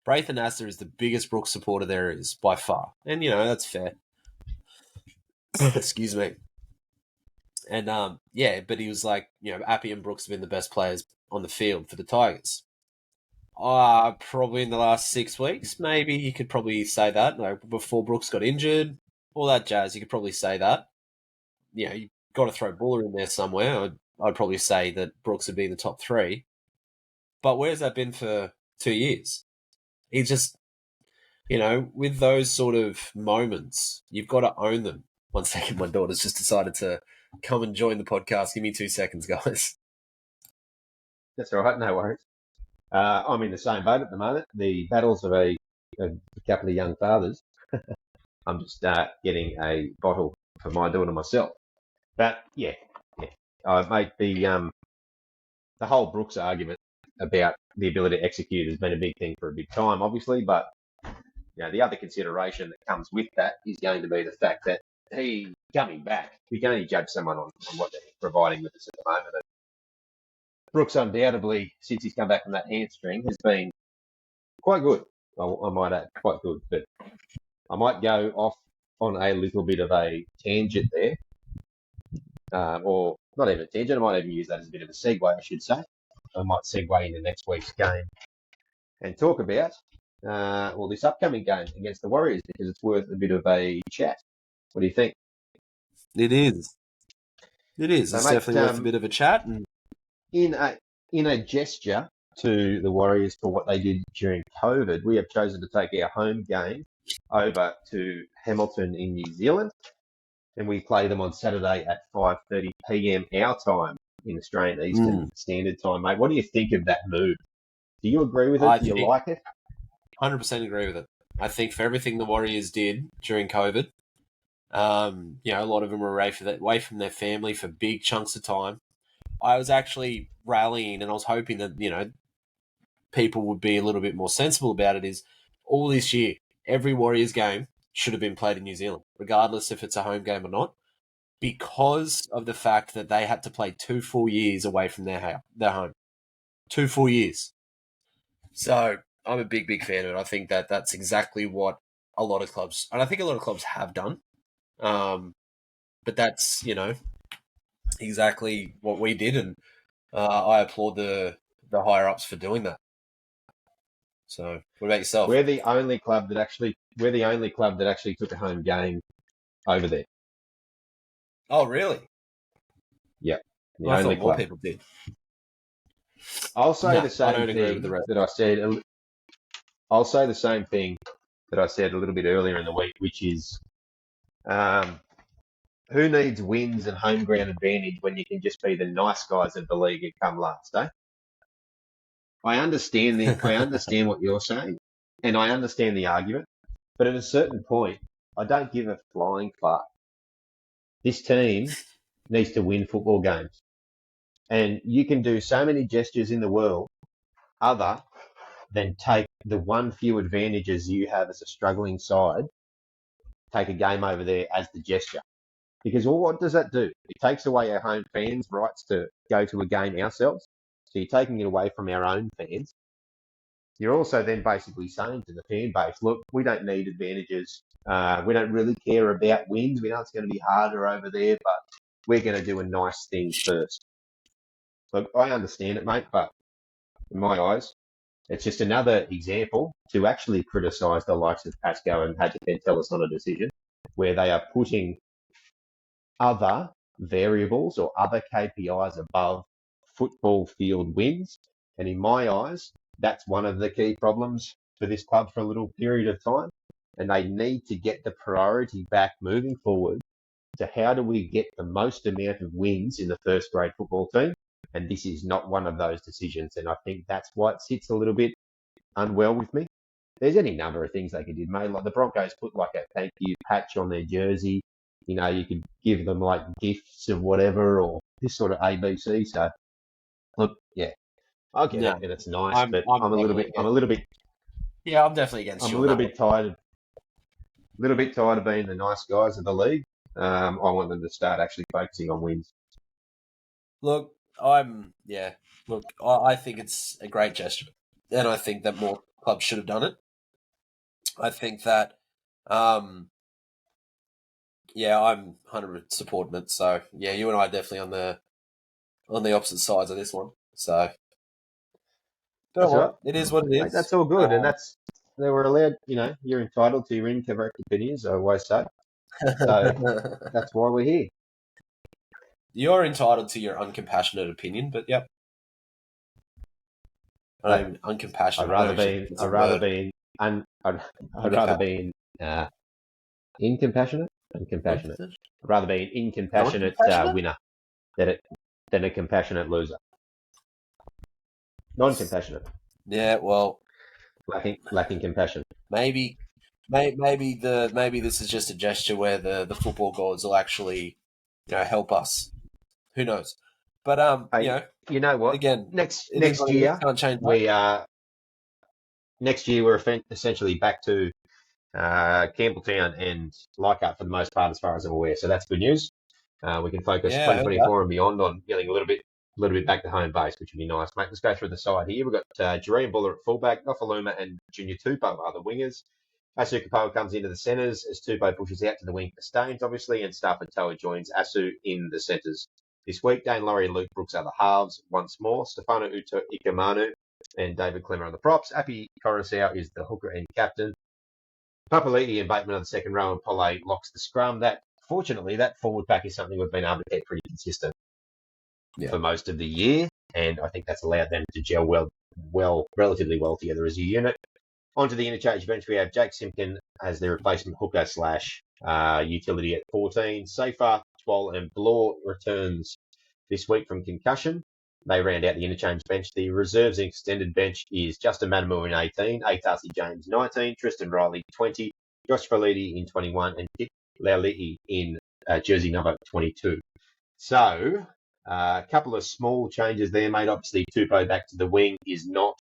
Braith Anasta is the biggest Brooks supporter there is by far, and that's fair. Excuse me. And but he was like, Appy and Brooks have been the best players on the field for the Tigers. Probably in the last 6 weeks, maybe you could probably say that. Like, before Brooks got injured, all that jazz, you could probably say that. You've got to throw Buller in there somewhere. I'd probably say that Brooks would be in the top 3. But where's that been for 2 years? He just, with those sort of moments, you've got to own them. 1 second, my daughter's just decided to come and join the podcast. Give me 2 seconds, guys. That's all right, no worries. I'm in the same boat at the moment. The battles of a couple of young fathers. I'm just getting a bottle for my daughter myself. But mate, the whole Brooks argument about the ability to execute has been a big thing for a big time, obviously. But the other consideration that comes with that is going to be the fact that he coming back. We can only judge someone on what they're providing with us at the moment. And Brooks, undoubtedly, since he's come back from that hamstring, has been quite good. I might add, quite good. But I might go off on a little bit of a tangent there, or not even a tangent. I might even use that as a bit of a segue, I should say. I might segue into next week's game and talk about this upcoming game against the Warriors because it's worth a bit of a chat. What do you think? It is. It is. So, it's mate, definitely worth a bit of a chat. And in a gesture to the Warriors for what they did during COVID, we have chosen to take our home game over to Hamilton in New Zealand, and we play them on Saturday at 5:30 p.m. our time in Australian Eastern Standard Time, mate. What do you think of that move? Do you agree with it? Do you like it? 100% agree with it. I think for everything the Warriors did during COVID, a lot of them were away from their family for big chunks of time. I was actually rallying and I was hoping that, people would be a little bit more sensible about it. Is all this year, every Warriors game should have been played in New Zealand, regardless if it's a home game or not, because of the fact that they had to play 2 full years away from their home. 2 full years. So I'm a big, big fan of it. I think that that's exactly what a lot of clubs, and I think a lot of clubs have done. But that's, exactly what we did. And I applaud the higher ups for doing that. So what about yourself? We're the only club that actually took a home game over there. Oh, really? Yeah. The I only thought more club. people did. I'll say the same I don't agree with the thing rest. that I said. I'll say the same thing that I said a little bit earlier in the week, which is, who needs wins and home ground advantage when you can just be the nice guys of the league and come last, eh? I understand what you're saying, and I understand the argument, but at a certain point, I don't give a flying fuck. This team needs to win football games, and you can do so many gestures in the world other than take the one few advantages you have as a struggling side, take a game over there as the gesture. Because what does that do? It takes away our home fans' rights to go to a game ourselves. So you're taking it away from our own fans. You're also then basically saying to the fan base, look, we don't need advantages. We don't really care about wins. We know it's going to be harder over there, but we're going to do a nice thing first. Look, I understand it, mate, but in my eyes, it's just another example to actually criticise the likes of Pascoe and Hadjipentelis on a decision where they are putting other variables or other KPIs above football field wins. And in my eyes, that's one of the key problems for this club for a little period of time. And they need to get the priority back moving forward to how do we get the most amount of wins in the first grade football team. And this is not one of those decisions. And I think that's why it sits a little bit unwell with me. There's any number of things they could do, mate. Like the Broncos put like a thank you patch on their jersey. You could give them like gifts of whatever or this sort of ABC. So, look, yeah, I get it and it's nice, but I'm a little bit. Yeah, I'm definitely against you. I'm a little bit tired of being the nice guys of the league. I want them to start actually focusing on wins. Look, I think it's a great gesture, and I think that more clubs should have done it. I think that, I'm 100% supporting it. So yeah, you and I are definitely on the opposite sides of this one. So That's right. It is what it is. Mate, that's all good, and they were allowed. You're entitled to your incorrect opinions. I always say. So that's why we're here. You're entitled to your uncompassionate opinion, but yep. Uncompassionate. I'd rather be incompassionate. Uncompassionate. I'd rather be an incompassionate winner than a compassionate loser. Non-compassionate. Yeah, well, lacking compassion. Maybe this is just a gesture where the football gods will actually, help us. Who knows? But you know what? Again, next year can't change next year we're essentially back to Campbelltown and Leichhardt for the most part, as far as I'm aware. So that's good news. We can focus 2024 and beyond on getting a little bit back to home base, which would be nice. Mate, let's go through the side here. We've got Jerome Buller at fullback, Nofaluma and Junior Tupou are the wingers. Asu Kapoa comes into the centres as Tupou pushes out to the wing for Staines, obviously, and Stafford Toa joins Asu in the centres. This week, Dane Laurie and Luke Brooks are the halves once more. Stefano Ikamanu and David Clemmer on the props. Api Coruscant is the hooker and captain. Papali'i and Bateman on the second row, and Pole locks the scrum. Fortunately, that forward pack is something we've been able to keep pretty consistent for most of the year, and I think that's allowed them to gel relatively well together as a unit. Onto the interchange bench, we have Jake Simpkin as their replacement hooker / utility at 14. Safer, Twal and Blore returns this week from concussion. They round out the interchange bench. The reserves and extended bench is Justin Manamu in 18, Atasi James 19, Tristan Riley 20, Josh Falidi in 21, and Dick Lauliti in jersey number 22. So, a couple of small changes there, mate. Obviously, Tupou back to the wing is not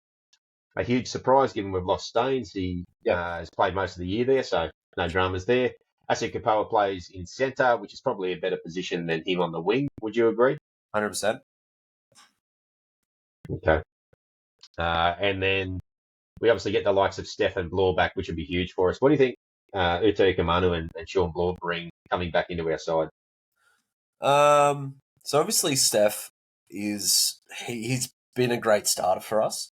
a huge surprise given we've lost Staines. He has played most of the year there, so no dramas there. Asu Kapoa plays in centre, which is probably a better position than him on the wing. Would you agree? 100%. Okay. And then we obviously get the likes of Steph and Blore back, which would be huge for us. What do you think Uto Ikamanu and Sean Blore bring coming back into our side? So obviously Steph he's been a great starter for us,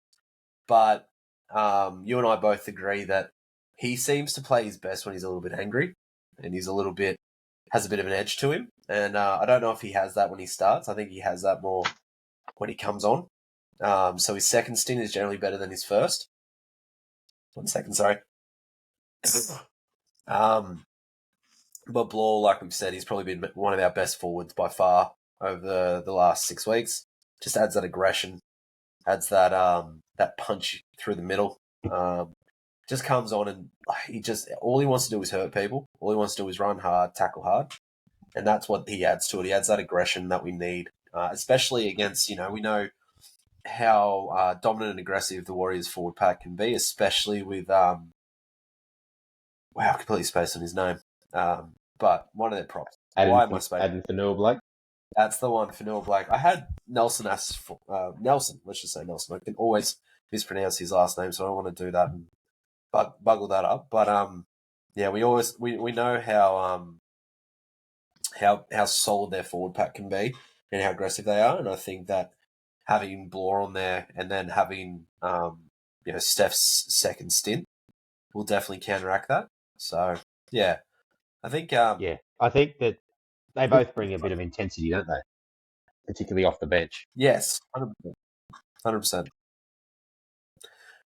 but you and I both agree that he seems to play his best when he's a little bit angry and has a bit of an edge to him. And I don't know if he has that when he starts. I think he has that more when he comes on. So his second stint is generally better than his first. 1 second, sorry. But Blore, like we've said, he's probably been one of our best forwards by far over the last 6 weeks. Just adds that aggression, adds that that punch through the middle. Just comes on and all he wants to do is hurt people. All he wants to do is run hard, tackle hard, and that's what he adds to it. He adds that aggression that we need, especially against we know how dominant and aggressive the Warriors forward pack can be, especially with I completely spaced on his name. But one of their props. Adam Fanua-Blake. That's the one, Fanua-Blake. I had Nelson Nelson. Let's just say Nelson. I can always mispronounce his last name, so I don't want to do that and buggle that up. But we know how solid their forward pack can be and how aggressive they are, and I think that having Blore on there and then having Steph's second stint will definitely counteract that. So yeah, I think I think that they both bring a bit of intensity, don't they? Particularly off the bench. Yes, 100%.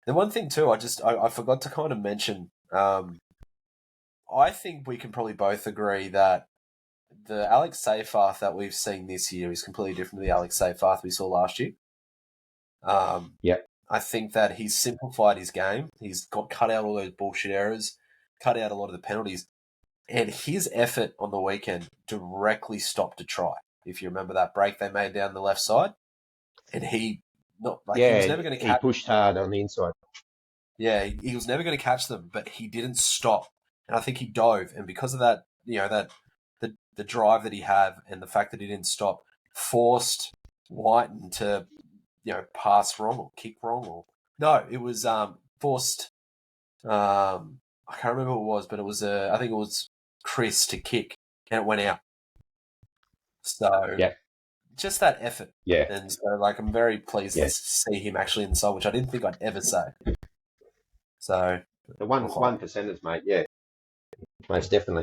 The one thing too, I forgot to kind of mention. I think we can probably both agree that the Alex Seyfarth that we've seen this year is completely different to the Alex Seyfarth we saw last year. I think that he's simplified his game. He's cut out all those bullshit errors, cut out a lot of the penalties, and his effort on the weekend directly stopped a try. If you remember that break they made down the left side, and he was never going to catch. He pushed hard on the inside. Yeah, he was never going to catch them, but he didn't stop, and I think he dove, and because of that, the drive that he had and the fact that he didn't stop forced Whiten to pass wrong or kick wrong, or no, it was forced. I can't remember what it was, but it was I think it was Chris to kick, and it went out. So just that effort. Yeah, and so I'm very pleased to see him actually in the side, which I didn't think I'd ever say. So the one percenters, mate. Yeah, most definitely.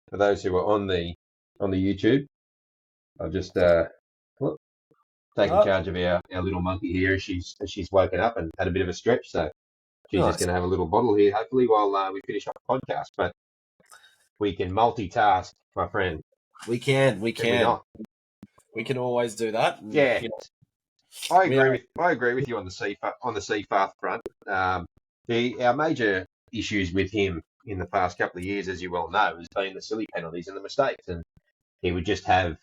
For those who are on the YouTube, I've just taken charge of our little monkey here as she's woken up and had a bit of a stretch. So she's just going to have a little bottle here, hopefully, while we finish up the podcast. But we can multitask, my friend. We can. We can always do that. Yeah. I agree with you on the Seyfarth front. Our major issues with him in the past couple of years, as you well know, has been the silly penalties and the mistakes, and he would just have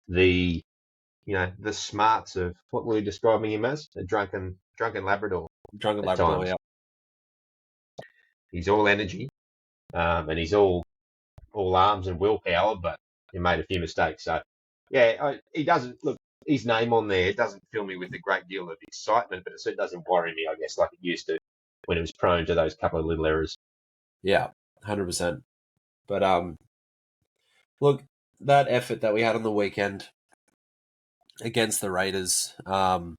the smarts of what were we describing him as? A drunken Labrador. Drunken Labrador, yeah. He's all energy, and he's all arms and willpower, but he made a few mistakes. So, he doesn't look. His name on there doesn't fill me with a great deal of excitement, but it certainly doesn't worry me, I guess, like it used to when it was prone to those couple of little errors. Yeah, 100%. But look, that effort that we had on the weekend against the Raiders, like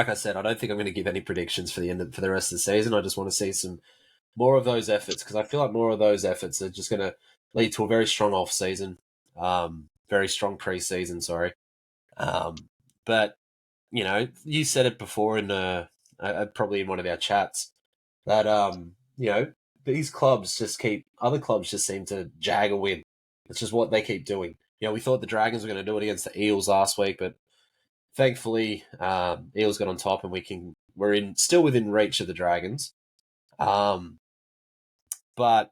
I said, I don't think I'm going to give any predictions for the rest of the season. I just want to see some more of those efforts because I feel like more of those efforts are just going to lead to a very strong off season, very strong preseason. Sorry, but you said it before in probably in one of our chats that these clubs other clubs just seem to jag a win. It's just what they keep doing. We thought the Dragons were going to do it against the Eels last week, but thankfully, Eels got on top, and we're still within reach of the Dragons. But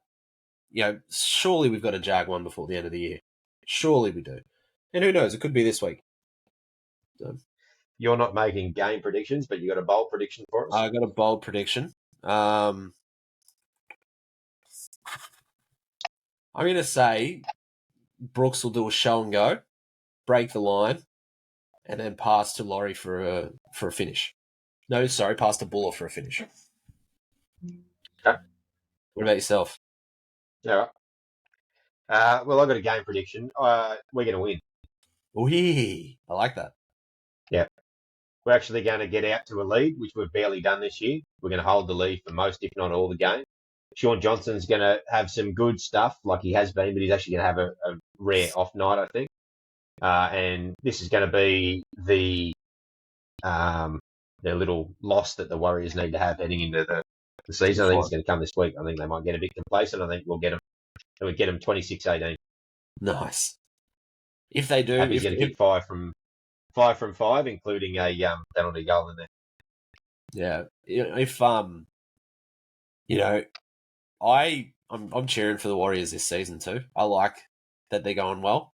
surely we've got a jag one before the end of the year. Surely we do, and who knows? It could be this week. So, You're not making game predictions, but you got a bold prediction for us. I got a bold prediction. I'm going to say Brooks will do a show and go, break the line, and then pass to Laurie for a finish. No, sorry, pass to Buller for a finish. Okay. What about yourself? All right. Well, I've got a game prediction. We're going to win. Wee! I like that. Yeah. We're actually going to get out to a lead, which we've barely done this year. We're going to hold the lead for most, if not all, the game. Sean Johnson's going to have some good stuff, like he has been, but he's actually going to have a rare off night, I think. And this is going to be the little loss that the Warriors need to have heading into the season. I think it's going to come this week. I think they might get a bit complacent. I think we'll get them. We get them 26-18. Nice. If they do, Happy's going to get 5 from 5, including a penalty goal in there. Yeah, if I'm cheering for the Warriors this season too. I like that they're going well.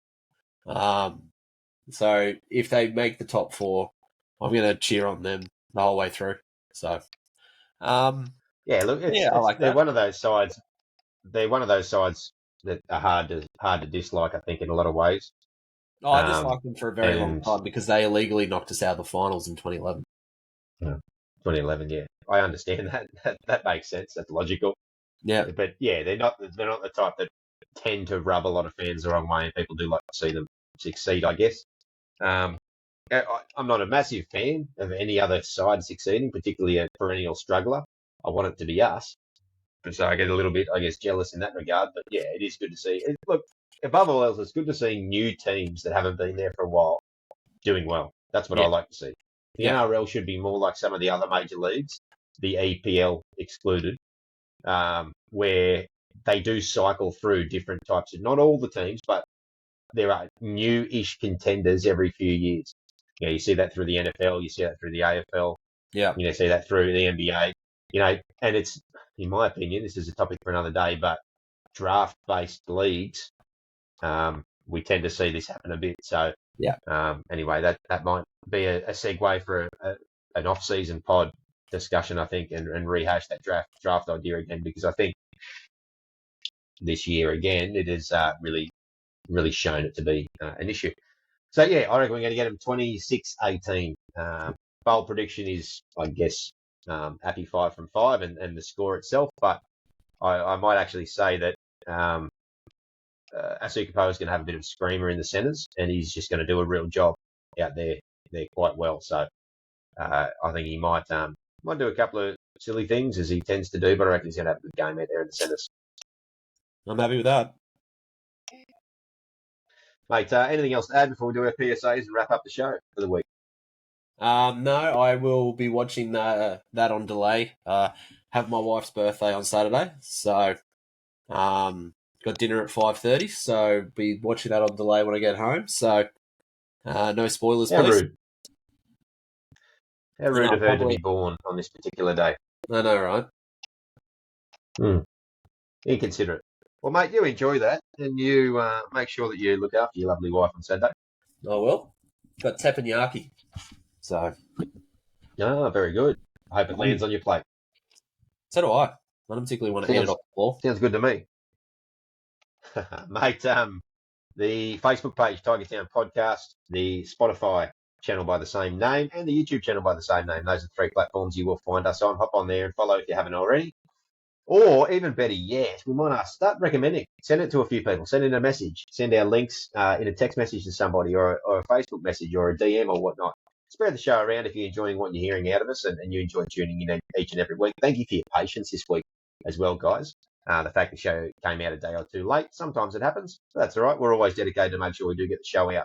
So if they make the top 4, I'm going to cheer on them the whole way through. So, yeah, look, I like they're that. one of those sides. They're one of those sides that are hard to dislike. I think in a lot of ways. I disliked them for a very long time because they illegally knocked us out of the finals in 2011. 2011, yeah, I understand that. That makes sense. That's logical. Yeah, but yeah, they're not the type that tend to rub a lot of fans the wrong way, and people do like to see them succeed, I guess. I'm not a massive fan of any other side succeeding, particularly a perennial struggler. I want it to be us. So I get a little bit, I guess, jealous in that regard. But yeah, it is good to see. Look, above all else, it's good to see new teams that haven't been there for a while doing well. That's what I like to see. The NRL should be more like some of the other major leagues, the EPL excluded, where they do cycle through different types of, not all the teams, but there are new-ish contenders every few years. You see that through the NFL, you see that through the AFL, you see that through the NBA, and it's, in my opinion, this is a topic for another day, but draft-based leagues, we tend to see this happen a bit. So, anyway, that might be a segue for an off-season pod discussion, I think, and rehash that draft idea again, because I think this year again it has really shown it to be an issue. So yeah, I reckon we're going to get them 26-18. Bold prediction is, I guess, happy 5 from 5 and the score itself, but I might actually say that Asuka Poe is going to have a bit of a screamer in the centres, and he's just going to do a real job out there quite well. So I think he might do a couple of silly things, as he tends to do, but I reckon he's going to have a good game out there in the centres. I'm happy with that. Mate, anything else to add before we do our PSAs and wrap up the show for the week? No, I will be watching that on delay. Have my wife's birthday on Saturday, so got dinner at 5:30, so be watching that on delay when I get home. So no spoilers, How please. rude. How rude of her to be born on this particular day. I know, right? Inconsiderate. Well, mate, you enjoy that, and you make sure that you look after your lovely wife on Saturday. I will. Got teppanyaki. So. Very good. I hope it lands on your plate. So do I. I don't particularly want to eat it off the floor. Sounds good to me. Mate, the Facebook page, Tiger Town Podcast, the Spotify channel by the same name, and the YouTube channel by the same name. Those are 3 platforms you will find us on. Hop on there and follow if you haven't already. Or even better yet, we might start recommending. Send it to a few people. Send in a message. Send our links in a text message to somebody or a Facebook message or a DM or whatnot. Spread the show around if you're enjoying what you're hearing out of us and you enjoy tuning in each and every week. Thank you for your patience this week as well, guys. The fact the show came out a day or two late, sometimes it happens. That's all right. We're always dedicated to make sure we do get the show out.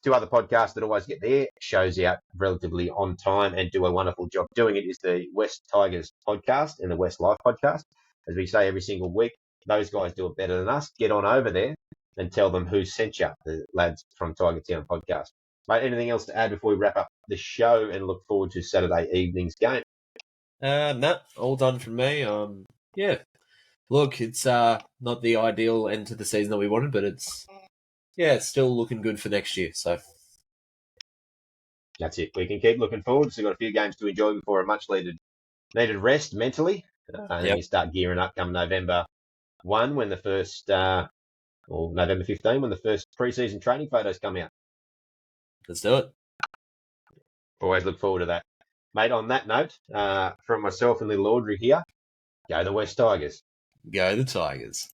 Two other podcasts that always get their shows out relatively on time and do a wonderful job doing it is the West Tigers podcast and the West Life podcast. As we say every single week, those guys do it better than us. Get on over there and tell them who sent you, the lads from Tiger Town podcast. Mate, anything else to add before we wrap up the show and look forward to Saturday evening's game? No, all done from me. Yeah. Look, it's not the ideal end to the season that we wanted, but it's still looking good for next year. So that's it. We can keep looking forward. So we've got a few games to enjoy before a much needed rest mentally. And then you start gearing up come November 1 when the first, or November 15 when the first pre-season training photos come out. Let's do it. Always look forward to that. Mate, on that note, from myself and little Audrey here, go the West Tigers. Go the Tigers.